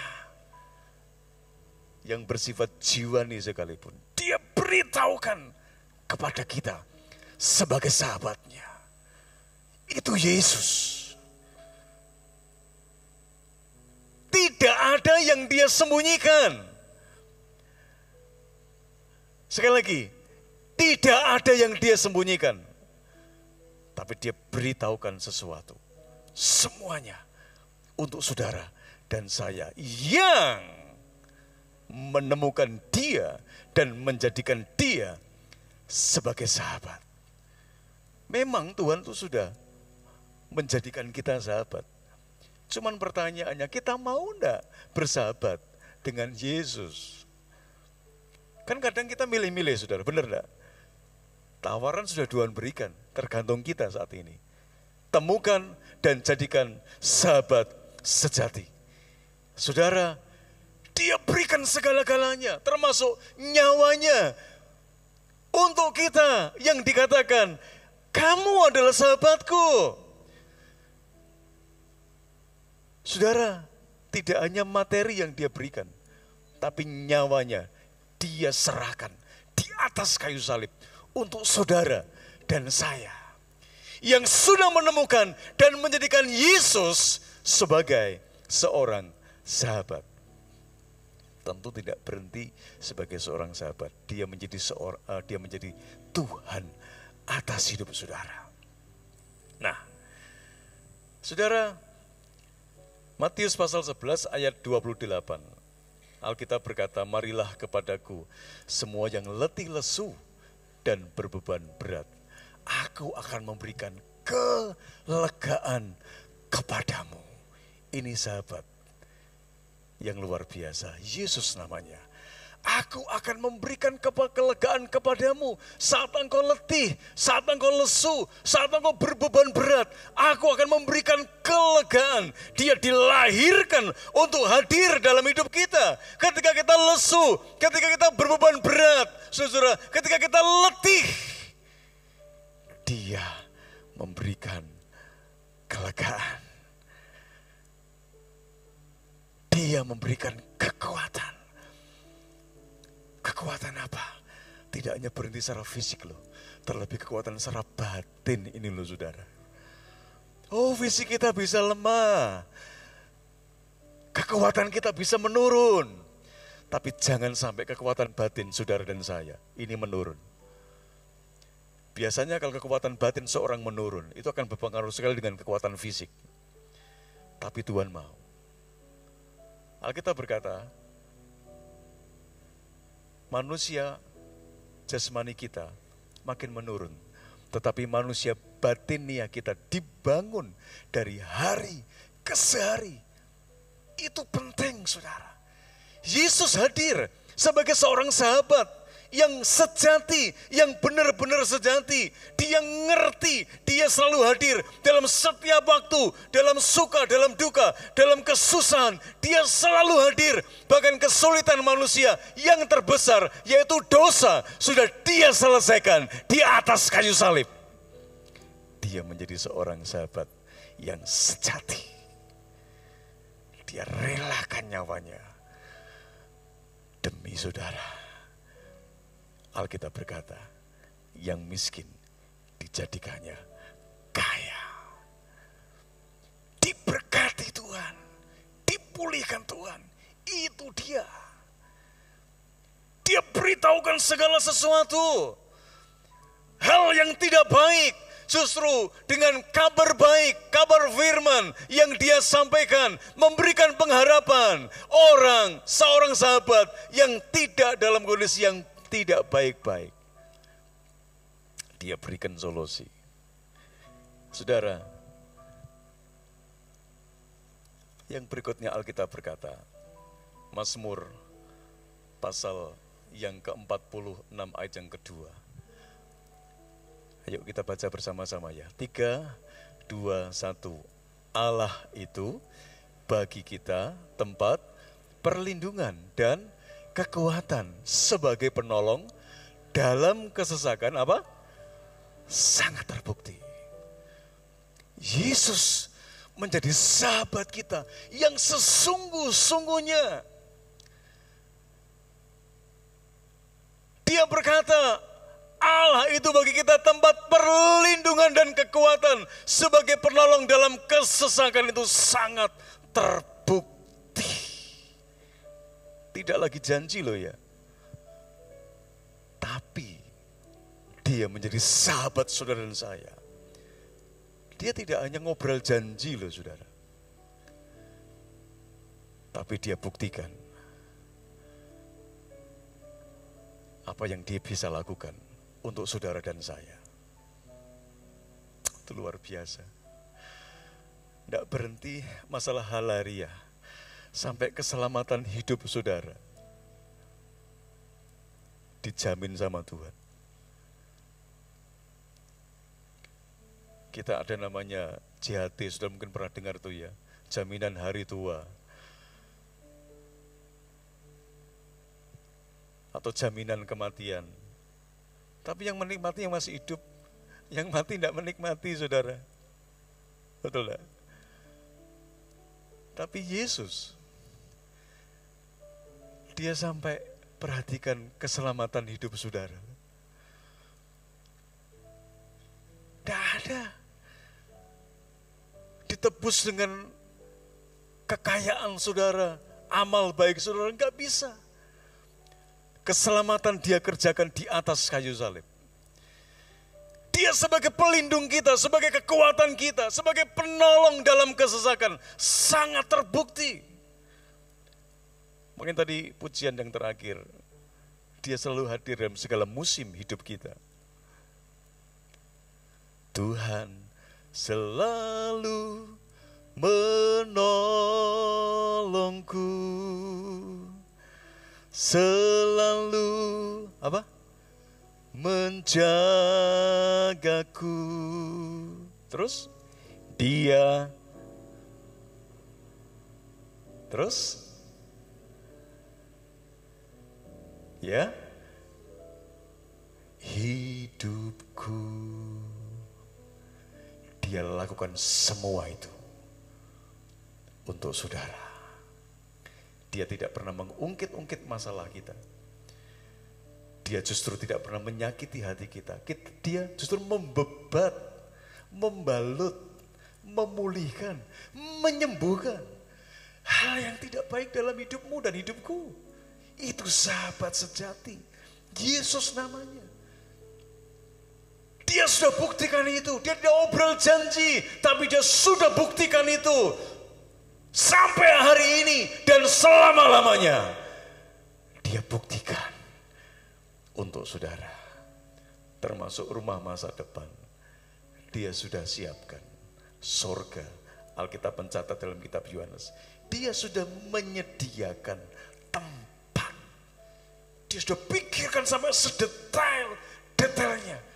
yang bersifat jiwani sekalipun, dia beritahukan kepada kita sebagai sahabatnya. Itu Yesus. Tidak ada yang dia sembunyikan. Sekali lagi, tidak ada yang dia sembunyikan. Tapi dia beritahukan sesuatu. Semuanya untuk saudara dan saya yang menemukan dia dan menjadikan dia sebagai sahabat. Memang Tuhan itu sudah menjadikan kita sahabat. Cuman pertanyaannya, kita mau enggak bersahabat dengan Yesus? Kan kadang kita milih-milih saudara, benar enggak? Tawaran sudah Tuhan berikan, tergantung kita saat ini. Temukan dan jadikan sahabat sejati. Saudara, dia berikan segala-galanya, termasuk nyawanya. Untuk kita yang dikatakan, kamu adalah sahabatku. Saudara, tidak hanya materi yang dia berikan, tapi nyawanya dia serahkan di atas kayu salib untuk saudara dan saya yang sudah menemukan dan menjadikan Yesus sebagai seorang sahabat. Tentu tidak berhenti sebagai seorang sahabat, dia menjadi Tuhan atas hidup saudara. Nah, saudara, Matius pasal 11 ayat 28. Alkitab berkata, marilah kepadaku semua yang letih lesu dan berbeban berat. Aku akan memberikan kelegaan kepadamu. Ini sahabat yang luar biasa, Yesus namanya. Aku akan memberikan kelegaan kepadamu saat engkau letih, saat engkau lesu, saat engkau berbeban berat. Aku akan memberikan kelegaan. Dia dilahirkan untuk hadir dalam hidup kita. Ketika kita lesu, ketika kita berbeban berat, saudara, ketika kita letih, dia memberikan kelegaan. Dia memberikan kekuatan. Kekuatan apa? Tidak hanya berhenti secara fisik loh. Terlebih kekuatan secara batin ini loh saudara. Oh, fisik kita bisa lemah. Kekuatan kita bisa menurun. Tapi jangan sampai kekuatan batin saudara dan saya ini menurun. Biasanya kalau kekuatan batin seorang menurun, itu akan berpengaruh sekali dengan kekuatan fisik. Tapi Tuhan mau. Alkitab berkata, manusia jasmani kita makin menurun, tetapi manusia batinia kita dibangun dari hari ke hari. Itu penting saudara. Yesus hadir sebagai seorang sahabat yang sejati, yang benar-benar sejati. Dia ngerti, dia selalu hadir dalam setiap waktu, dalam suka, dalam duka, dalam kesusahan. Dia selalu hadir, bahkan kesulitan manusia yang terbesar, yaitu dosa, sudah dia selesaikan di atas kayu salib. Dia menjadi seorang sahabat yang sejati. Dia relakan nyawanya demi saudara. Alkitab berkata, yang miskin dijadikannya kaya. Diberkati Pulihkan Tuhan. Itu dia. Dia beritahukan segala sesuatu. Hal yang tidak baik, justru dengan kabar baik, kabar firman yang dia sampaikan, memberikan pengharapan seorang sahabat yang tidak dalam kondisi yang tidak baik-baik. Dia berikan solusi. Saudara, yang berikutnya Alkitab berkata, Mazmur pasal yang ke-46 ayat yang kedua. Ayo kita baca bersama-sama ya. 3, 2, 1. Allah itu bagi kita tempat perlindungan dan kekuatan sebagai penolong dalam kesesakan apa? Sangat terbukti. Yesus menjadi sahabat kita yang sesungguh-sungguhnya. Dia berkata, Allah itu bagi kita tempat perlindungan dan kekuatan sebagai penolong dalam kesesakan itu sangat terbukti. Tidak lagi janji loh ya. Tapi dia menjadi sahabat saudara dan saya. Dia tidak hanya ngobrol janji loh saudara. Tapi dia buktikan apa yang dia bisa lakukan untuk saudara dan saya. Itu luar biasa. Tidak berhenti masalah halaria, sampai keselamatan hidup saudara dijamin sama Tuhan. Kita ada namanya JHT, sudah mungkin pernah dengar tuh ya, jaminan hari tua. Atau jaminan kematian. Tapi yang menikmati yang masih hidup, yang mati tidak menikmati saudara. Betul tak? Tapi Yesus, dia sampai perhatikan keselamatan hidup saudara. Tidak ada. Ditebus dengan kekayaan saudara, amal baik saudara, enggak bisa. Keselamatan dia kerjakan di atas kayu salib. Dia sebagai pelindung kita, sebagai kekuatan kita, sebagai penolong dalam kesesakan, sangat terbukti. Mungkin tadi pujian yang terakhir, dia selalu hadir dalam segala musim hidup kita. Tuhan selalu menolongku, selalu apa? Menjagaku. Terus dia ya hidupku. Dia lakukan semua itu untuk saudara. Dia tidak pernah mengungkit-ungkit masalah kita. Dia justru tidak pernah menyakiti hati kita. Dia justru membebat, membalut, memulihkan, menyembuhkan hal yang tidak baik dalam hidupmu dan hidupku. Itu sahabat sejati. Yesus namanya. Dia sudah buktikan itu. Dia tidak obrol janji, tapi dia sudah buktikan itu. Sampai hari ini dan selama-lamanya. Dia buktikan untuk saudara. Termasuk rumah masa depan. Dia sudah siapkan sorga. Alkitab mencatat dalam kitab Yohanes. Dia sudah menyediakan tempat. Dia sudah pikirkan sampai sedetail-detailnya.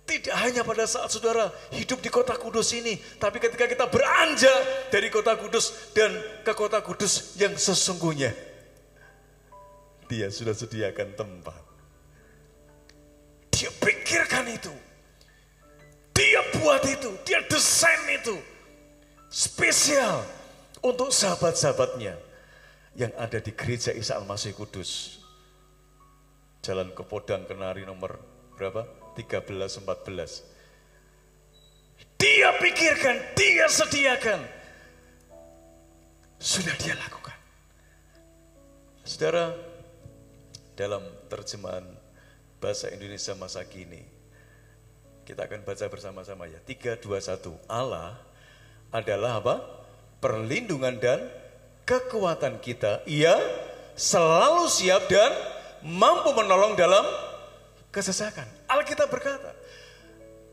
Tidak hanya pada saat saudara hidup di kota kudus ini, tapi ketika kita beranjak dari kota kudus dan ke kota kudus yang sesungguhnya, dia sudah sediakan tempat. Dia pikirkan itu, dia buat itu, dia desain itu, spesial untuk sahabat-sahabatnya yang ada di gereja Isa Al-Masih Kudus. Jalan Kepodang Kenari nomor berapa? 13-14. Dia pikirkan, dia sediakan. sudah Dia lakukan. Saudara, dalam terjemahan bahasa Indonesia masa kini, kita akan baca bersama-sama ya. 3, 2, 1. Allah adalah apa? Perlindungan dan kekuatan kita. Ia selalu siap dan mampu menolong dalam kesesakan. Alkitab berkata,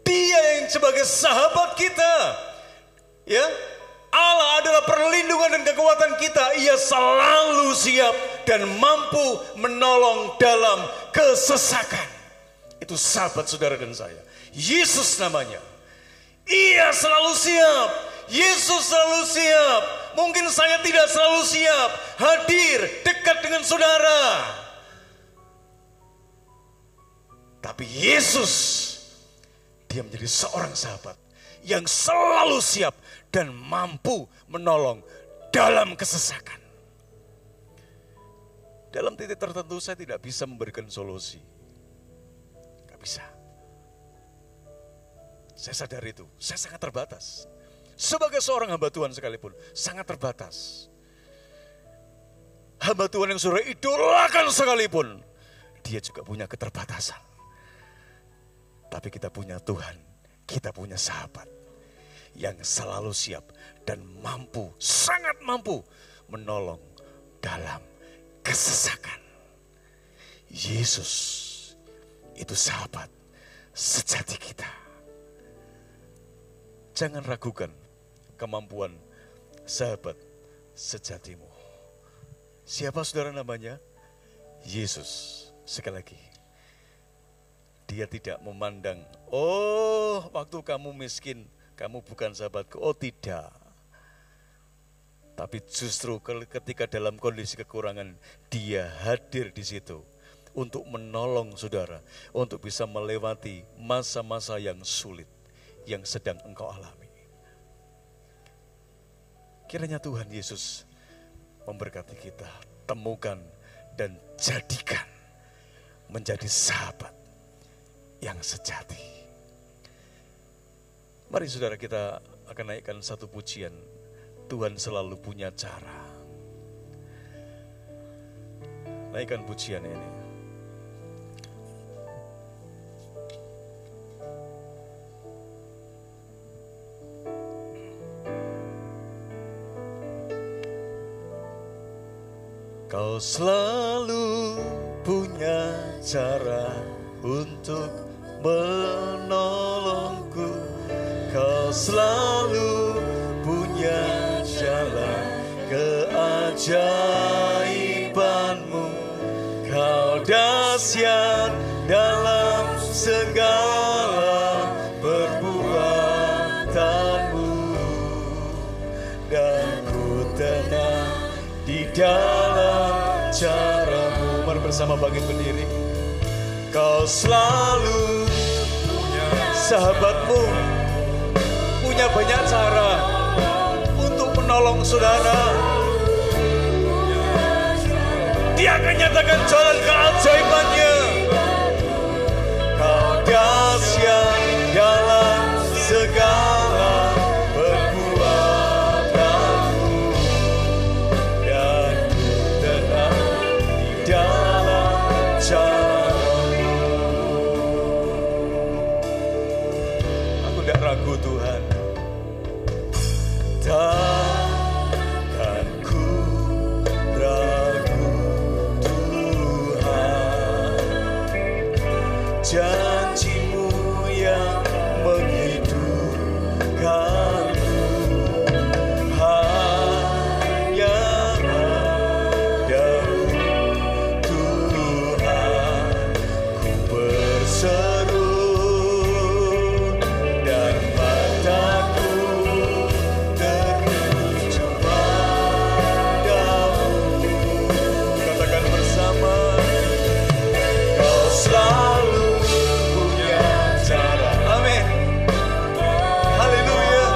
Dia yang sebagai sahabat kita, ya, Allah adalah perlindungan dan kekuatan kita. Ia selalu siap dan mampu menolong dalam kesesakan. Itu sahabat saudara dan saya. Yesus namanya. Ia selalu siap. Yesus selalu siap. Mungkin saya tidak selalu siap hadir dekat dengan saudara. Tapi Yesus, Dia menjadi seorang sahabat yang selalu siap dan mampu menolong dalam kesesakan. Dalam titik tertentu saya tidak bisa memberikan solusi. Gak bisa. Saya sadar itu, saya sangat terbatas. Sebagai seorang hamba Tuhan sekalipun, sangat terbatas. Hamba Tuhan yang saudara idolakan sekalipun, dia juga punya keterbatasan. Tapi kita punya Tuhan, kita punya sahabat yang selalu siap dan mampu, sangat mampu menolong dalam kesesakan. Yesus itu sahabat sejati kita. Jangan ragukan kemampuan sahabat sejatimu. Siapa saudara namanya? Yesus. Sekali lagi, Dia tidak memandang, oh waktu kamu miskin, kamu bukan sahabatku. Oh tidak. Tapi justru ketika dalam kondisi kekurangan, Dia hadir di situ untuk menolong saudara, untuk bisa melewati masa-masa yang sulit yang sedang engkau alami. Kiranya Tuhan Yesus memberkati kita, temukan dan jadikan menjadi sahabat yang sejati. Mari saudara, kita akan naikkan satu pujian. Tuhan selalu punya cara. Naikkan pujian ini. Kau selalu punya cara untuk menolongku. Kau selalu punya jalan keajaibanmu. Kau dahsyat dalam segala perbuatanmu, dan ku tenang di dalam caramu. Mari bersama bangkit berdiri. Kau selalu punya sahabatmu, punya banyak cara untuk menolong saudara. Dia akan nyatakan jalan keajaibannya. Kau dahsyat dalam segala perbuatanmu, dan tenang di dalam caramu. Aku tidak ragu Tuhan. Takkan ku ragu Tuhan. Janji-Mu yang menghidupkanku. Hanya padamu Tuhan ku berseru, dan mataku tertuju padamu. Katakan bersama. Kau selalu punya cara. Amin. Haleluya.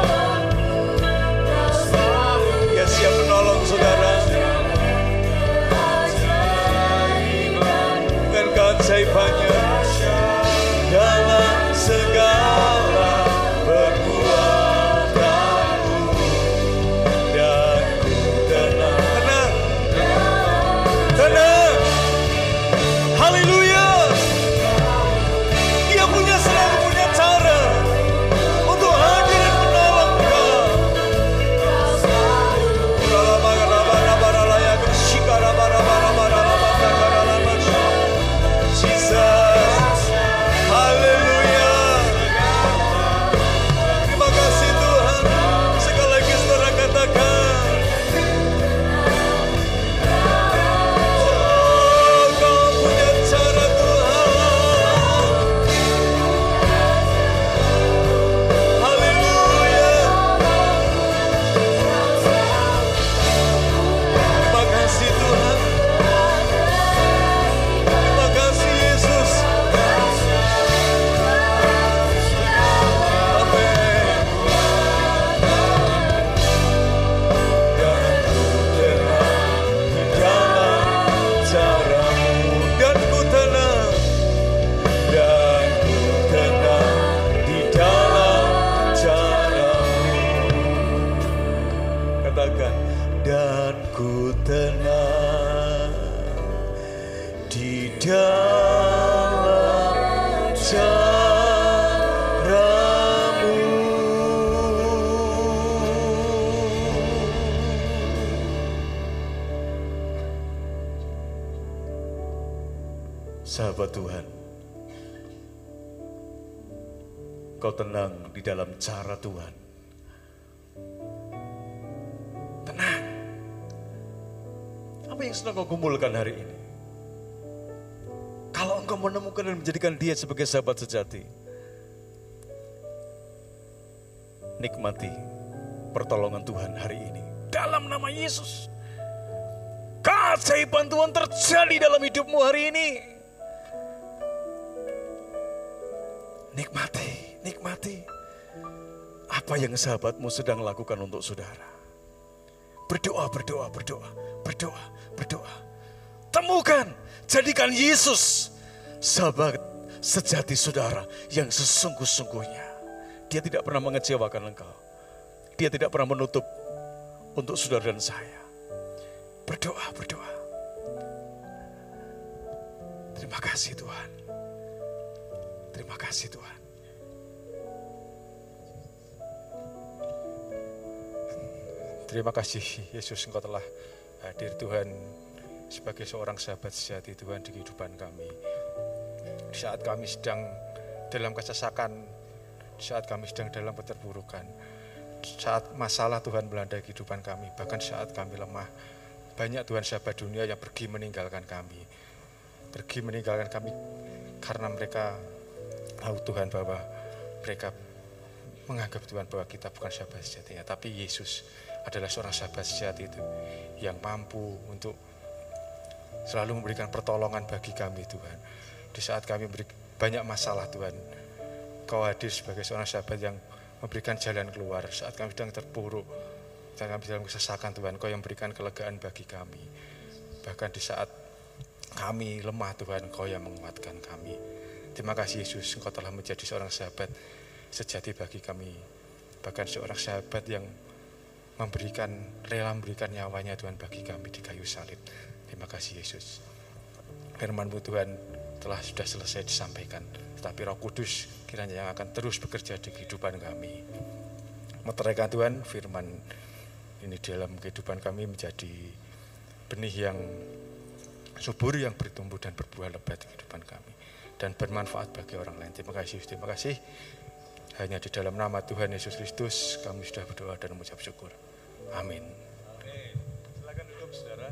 Dia siap menolong saudara dengan keajaibannya dalam segala perbuatanmu, dan ku Haleluya. Dia selalu punya cara untuk hadir dan menolong kau. Jesus, haleluya. Terima kasih Tuhan. Sekali lagi saudara katakan, oh, kau punya cara Tuhan. Haleluya. Terima kasih Tuhan. Terima kasih Yesus. Amin. Dan ku tenang di dalam caramu. Katakan, dan ku tenang di dalam caramu. Sahabat Tuhan, kau tenang di dalam cara Tuhan. Tenang. Apa yang sedang kau gumulkan hari ini? Kalau engkau menemukan dan menjadikan dia sebagai sahabat sejati, nikmati pertolongan Tuhan hari ini. Dalam nama Yesus, keajaiban Tuhan terjadi dalam hidupmu hari ini. Nikmati apa yang sahabatmu sedang lakukan untuk saudara. Berdoa. Temukan, jadikan Yesus sahabat sejati saudara yang sesungguh-sungguhnya. Dia tidak pernah mengecewakan engkau. Dia tidak pernah menutup untuk saudara dan saya. Berdoa. Terima kasih Tuhan. Terima kasih Tuhan. Terima kasih Yesus, Engkau telah hadir Tuhan sebagai seorang sahabat sejati Tuhan di kehidupan kami. Di saat kami sedang dalam kesesakan, di saat kami sedang dalam keterpurukan, saat masalah Tuhan melanda kehidupan kami, bahkan saat kami lemah, banyak Tuhan sahabat dunia yang pergi meninggalkan kami. Pergi meninggalkan kami karena mereka tahu Tuhan bahwa mereka menganggap Tuhan bahwa kita bukan sahabat sejatinya. Tapi Yesus adalah seorang sahabat sejati itu yang mampu untuk selalu memberikan pertolongan bagi kami Tuhan. Di saat kami banyak masalah Tuhan, Kau hadir sebagai seorang sahabat yang memberikan jalan keluar. Saat kami sedang terpuruk, saat kami dalam kesesakan Tuhan, Kau yang memberikan kelegaan bagi kami. Bahkan di saat kami lemah Tuhan, Kau yang menguatkan kami. Terima kasih Yesus, Engkau telah menjadi seorang sahabat sejati bagi kami. Bahkan seorang sahabat yang rela memberikan nyawanya Tuhan bagi kami di kayu salib. Terima kasih Yesus. Firman-Mu Tuhan sudah selesai disampaikan. Tetapi Roh Kudus kiranya yang akan terus bekerja di kehidupan kami. Meteraikan Tuhan firman ini dalam kehidupan kami menjadi benih yang subur yang bertumbuh dan berbuah lebat di kehidupan kami. Dan bermanfaat bagi orang lain. Terima kasih. Hanya di dalam nama Tuhan Yesus Kristus kami sudah berdoa dan mengucap syukur. Amin. Silakan duduk saudara.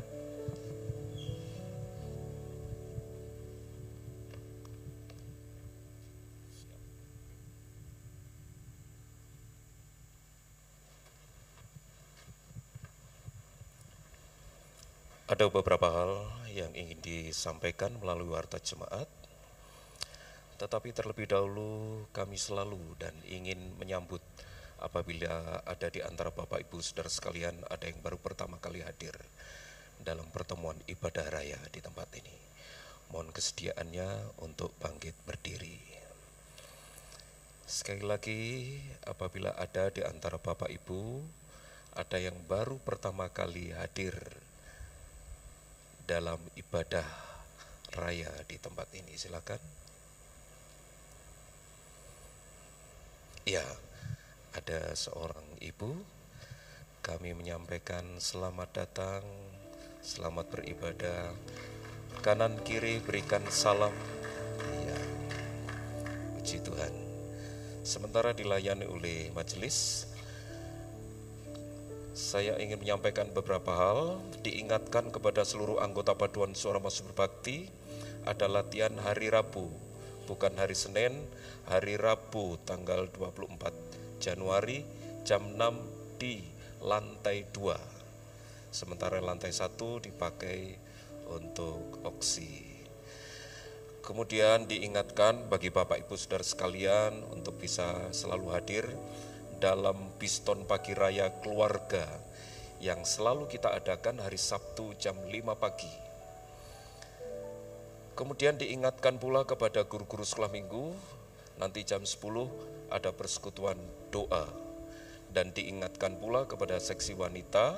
Ada beberapa hal yang ingin disampaikan melalui warta jemaat. Tetapi terlebih dahulu kami selalu dan ingin menyambut apabila ada di antara Bapak Ibu Saudara sekalian ada yang baru pertama kali hadir dalam pertemuan ibadah raya di tempat ini. Mohon kesediaannya untuk bangkit berdiri. Sekali lagi apabila ada di antara Bapak Ibu ada yang baru pertama kali hadir dalam ibadah raya di tempat ini. Silakan. Ya, ada seorang ibu. Kami menyampaikan selamat datang, selamat beribadah. Kanan kiri berikan salam. Ya, puji Tuhan. Sementara dilayani oleh majelis, saya ingin menyampaikan beberapa hal. Diingatkan kepada seluruh anggota Paduan Suara Mazmur Bakti, ada latihan hari Rabu, bukan hari Senin, hari Rabu tanggal 24 Januari jam 6 di lantai 2. Sementara lantai 1 dipakai untuk auksi. Kemudian diingatkan bagi Bapak Ibu Saudara sekalian untuk bisa selalu hadir dalam Piston Pagi Raya Keluarga yang selalu kita adakan hari Sabtu jam 5 pagi. Kemudian diingatkan pula kepada guru-guru sekolah minggu, nanti jam 10 ada persekutuan doa. Dan diingatkan pula kepada seksi wanita,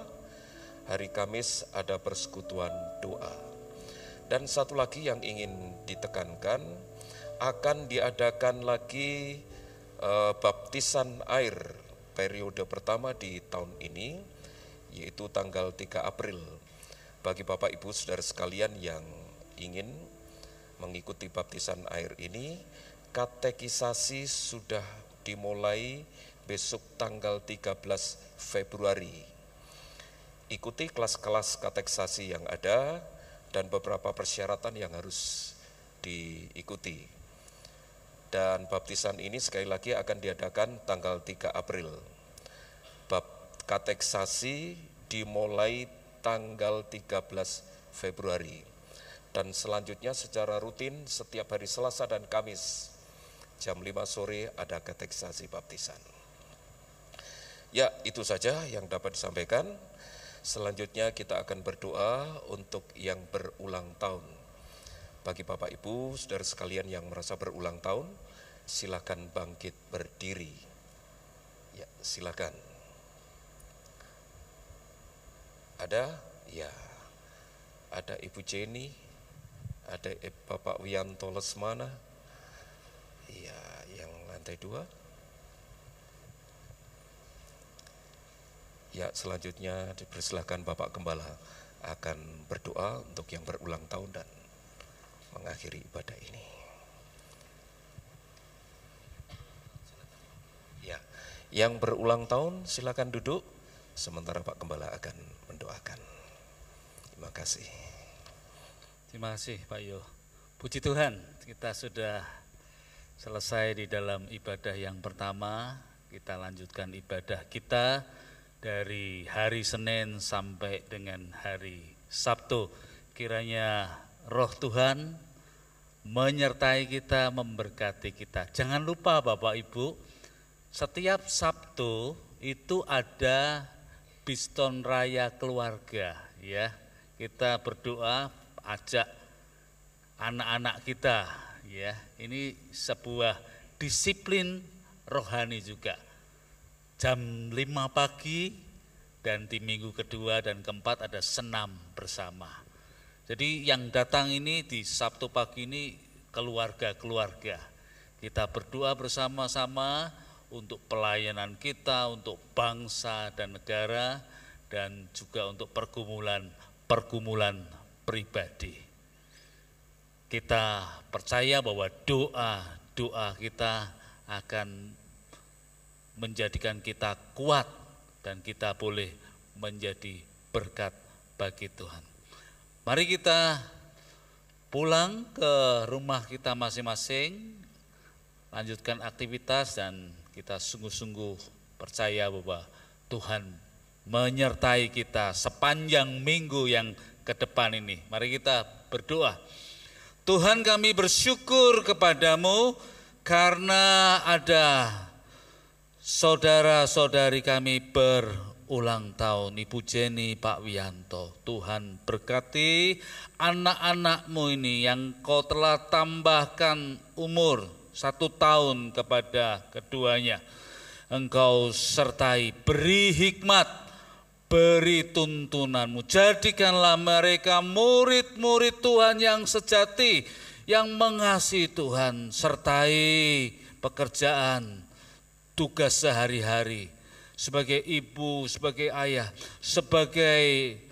hari Kamis ada persekutuan doa. Dan satu lagi yang ingin ditekankan, akan diadakan lagi baptisan air periode pertama di tahun ini, yaitu tanggal 3 April. Bagi Bapak Ibu Saudara sekalian yang ingin mengikuti baptisan air ini, katekisasi sudah dimulai besok tanggal 13 Februari. Ikuti kelas-kelas katekisasi yang ada dan beberapa persyaratan yang harus diikuti. Dan baptisan ini sekali lagi akan diadakan tanggal 3 April. Bab katekisasi dimulai tanggal 13 Februari. Dan selanjutnya secara rutin setiap hari Selasa dan Kamis jam 5 sore ada katekisasi baptisan. Ya, itu saja yang dapat disampaikan. Selanjutnya kita akan berdoa untuk yang berulang tahun. Bagi Bapak Ibu, saudara sekalian yang merasa berulang tahun, silakan bangkit berdiri. Ya, silakan. Ada? Ya. Ada Ibu Jenny, ada Bapak Wianto Lesmana. Ya, yang lantai 2. Ya, selanjutnya dipersilakan Bapak Gembala akan berdoa untuk yang berulang tahun dan mengakhiri ibadah ini. Ya, yang berulang tahun silakan duduk sementara Pak Gembala akan mendoakan. Terima kasih. Terima kasih Pak Yo. Puji Tuhan, kita sudah selesai di dalam ibadah yang pertama. Kita lanjutkan ibadah kita dari hari Senin sampai dengan hari Sabtu. Kiranya Roh Tuhan menyertai kita, memberkati kita. Jangan lupa Bapak Ibu, setiap Sabtu itu ada Piston Raya Keluarga, ya. Kita berdoa, ajak anak-anak kita, ya. Ini sebuah disiplin rohani juga. Jam 5 pagi dan di minggu kedua dan keempat ada senam bersama. Jadi yang datang ini di Sabtu pagi ini keluarga-keluarga. Kita berdoa bersama-sama untuk pelayanan kita, untuk bangsa dan negara, dan juga untuk pergumulan pribadi. Kita percaya bahwa doa kita akan menjadikan kita kuat dan kita boleh menjadi berkat bagi Tuhan. Mari kita pulang ke rumah kita masing-masing, lanjutkan aktivitas dan kita sungguh-sungguh percaya bahwa Tuhan menyertai kita sepanjang minggu yang ke depan ini. Mari kita berdoa. Tuhan, kami bersyukur kepadamu karena ada saudara-saudari kami berulang tahun, Ibu Jenny, Pak Wianto. Tuhan berkati anak-anak-Mu ini yang Kau telah tambahkan umur 1 tahun kepada keduanya. Engkau sertai, beri hikmat, beri tuntunanmu. Jadikanlah mereka murid-murid Tuhan yang sejati, yang mengasihi Tuhan, sertai pekerjaan, tugas sehari-hari, sebagai ibu, sebagai ayah, sebagai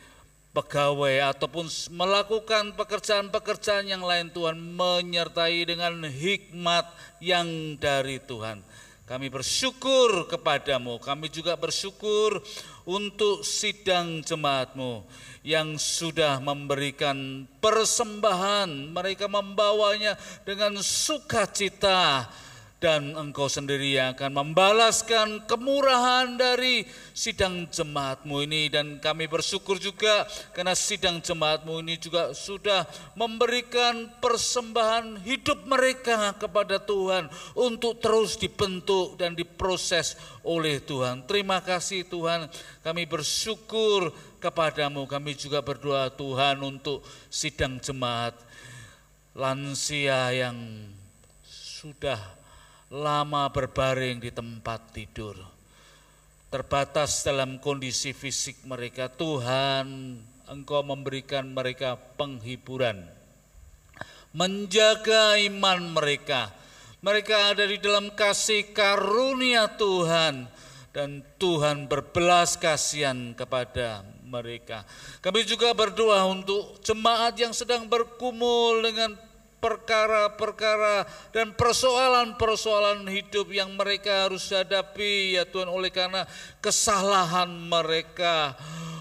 pegawai, ataupun melakukan pekerjaan-pekerjaan yang lain. Tuhan menyertai dengan hikmat yang dari Tuhan. Kami bersyukur kepadamu, kami juga bersyukur untuk sidang jemaatmu yang sudah memberikan persembahan. Mereka membawanya dengan sukacita, dan Engkau sendiri yang akan membalaskan kemurahan dari sidang jemaatmu ini. Dan kami bersyukur juga karena sidang jemaatmu ini juga sudah memberikan persembahan hidup mereka kepada Tuhan untuk terus dibentuk dan diproses oleh Tuhan. Terima kasih Tuhan, kami bersyukur kepadamu. Kami juga berdoa Tuhan untuk sidang jemaat lansia yang sudah lama berbaring di tempat tidur, terbatas dalam kondisi fisik mereka. Tuhan, Engkau memberikan mereka penghiburan, menjaga iman mereka. Mereka ada di dalam kasih karunia Tuhan, dan Tuhan berbelas kasihan kepada mereka. Kami juga berdoa untuk jemaat yang sedang bergumul dengan perkara-perkara dan persoalan-persoalan hidup yang mereka harus hadapi, ya Tuhan, oleh karena kesalahan mereka,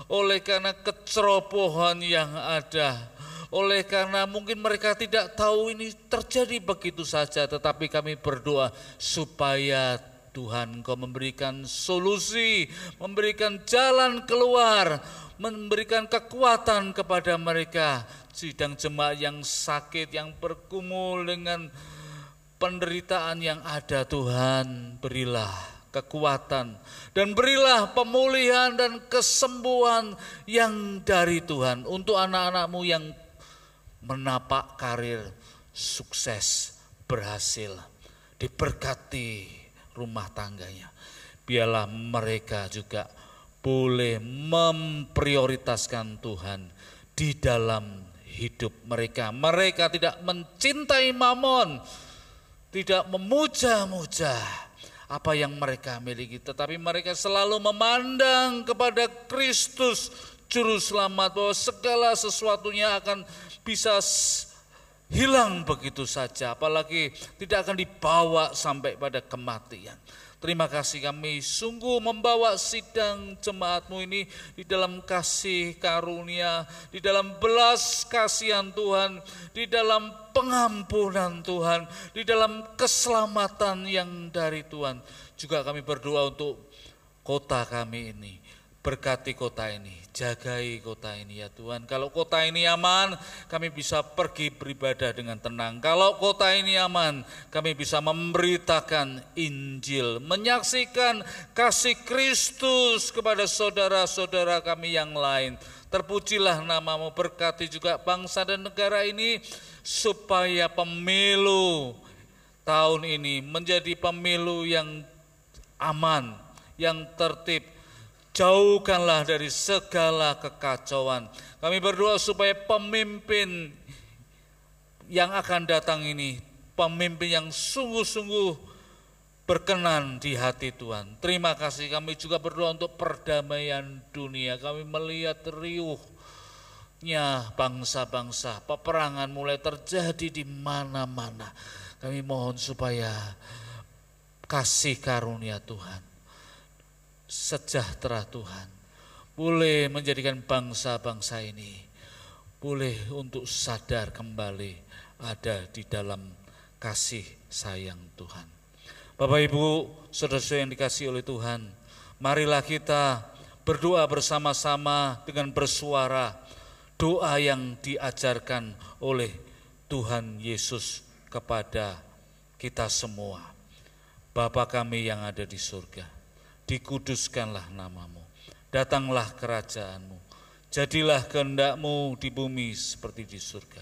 oleh karena kecerobohan yang ada, oleh karena mungkin mereka tidak tahu ini terjadi begitu saja. Tetapi kami berdoa supaya Tuhan Engkau memberikan solusi, memberikan jalan keluar, memberikan kekuatan kepada mereka. Sidang jemaat yang sakit, yang bergumul dengan penderitaan yang ada, Tuhan berilah kekuatan dan berilah pemulihan dan kesembuhan yang dari Tuhan untuk anak-anak-Mu yang menapak karir sukses, berhasil, diberkati rumah tangganya. Biarlah mereka juga boleh memprioritaskan Tuhan di dalam hidup mereka. Mereka tidak mencintai mamon, tidak memuja-muja apa yang mereka miliki, tetapi mereka selalu memandang kepada Kristus Juru Selamat, bahwa segala sesuatunya akan bisa hilang begitu saja, apalagi tidak akan dibawa sampai pada kematian. Terima kasih, kami sungguh membawa sidang jemaat-Mu ini di dalam kasih karunia, di dalam belas kasihan Tuhan, di dalam pengampunan Tuhan, di dalam keselamatan yang dari Tuhan. Juga kami berdoa untuk kota kami ini. Berkati kota ini, jagai kota ini ya Tuhan. Kalau kota ini aman, kami bisa pergi beribadah dengan tenang. Kalau kota ini aman, kami bisa memberitakan Injil, menyaksikan kasih Kristus kepada saudara-saudara kami yang lain. Terpujilah nama-Mu, berkati juga bangsa dan negara ini, supaya pemilu tahun ini menjadi pemilu yang aman, yang tertib. Jauhkanlah dari segala kekacauan. Kami berdoa supaya pemimpin yang akan datang ini, pemimpin yang sungguh-sungguh berkenan di hati Tuhan. Terima kasih, kami juga berdoa untuk perdamaian dunia. Kami melihat riuhnya bangsa-bangsa, peperangan mulai terjadi di mana-mana. Kami mohon supaya kasih karunia Tuhan, sejahtera Tuhan boleh menjadikan bangsa-bangsa ini boleh untuk sadar kembali ada di dalam kasih sayang Tuhan. Bapak Ibu, saudara-saudara yang dikasihi oleh Tuhan, marilah kita berdoa bersama-sama dengan bersuara doa yang diajarkan oleh Tuhan Yesus kepada kita semua. Bapa kami yang ada di surga, dikuduskanlah nama-Mu, datanglah kerajaan-Mu, jadilah kehendak-Mu di bumi seperti di surga.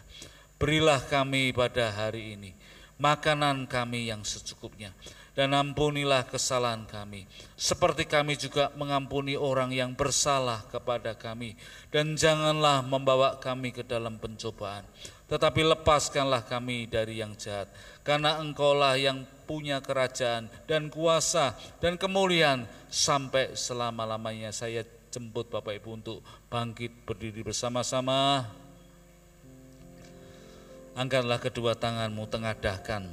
Berilah kami pada hari ini makanan kami yang secukupnya, dan ampunilah kesalahan kami, seperti kami juga mengampuni orang yang bersalah kepada kami. Dan janganlah membawa kami ke dalam pencobaan, tetapi lepaskanlah kami dari yang jahat. Karena Engkaulah yang punya kerajaan dan kuasa dan kemuliaan sampai selama-lamanya. Saya jemput Bapak Ibu untuk bangkit berdiri bersama-sama. Angkatlah kedua tanganmu, tengadahkan.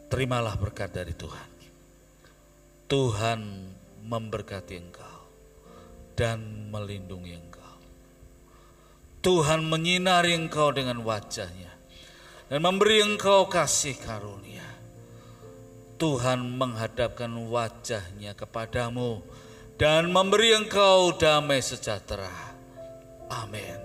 Terimalah berkat dari Tuhan. Tuhan memberkati engkau dan melindungi engkau. Tuhan menyinari engkau dengan wajah-Nya dan memberi engkau kasih karunia. Tuhan menghadapkan wajah-Nya kepadamu dan memberi engkau damai sejahtera. Amin.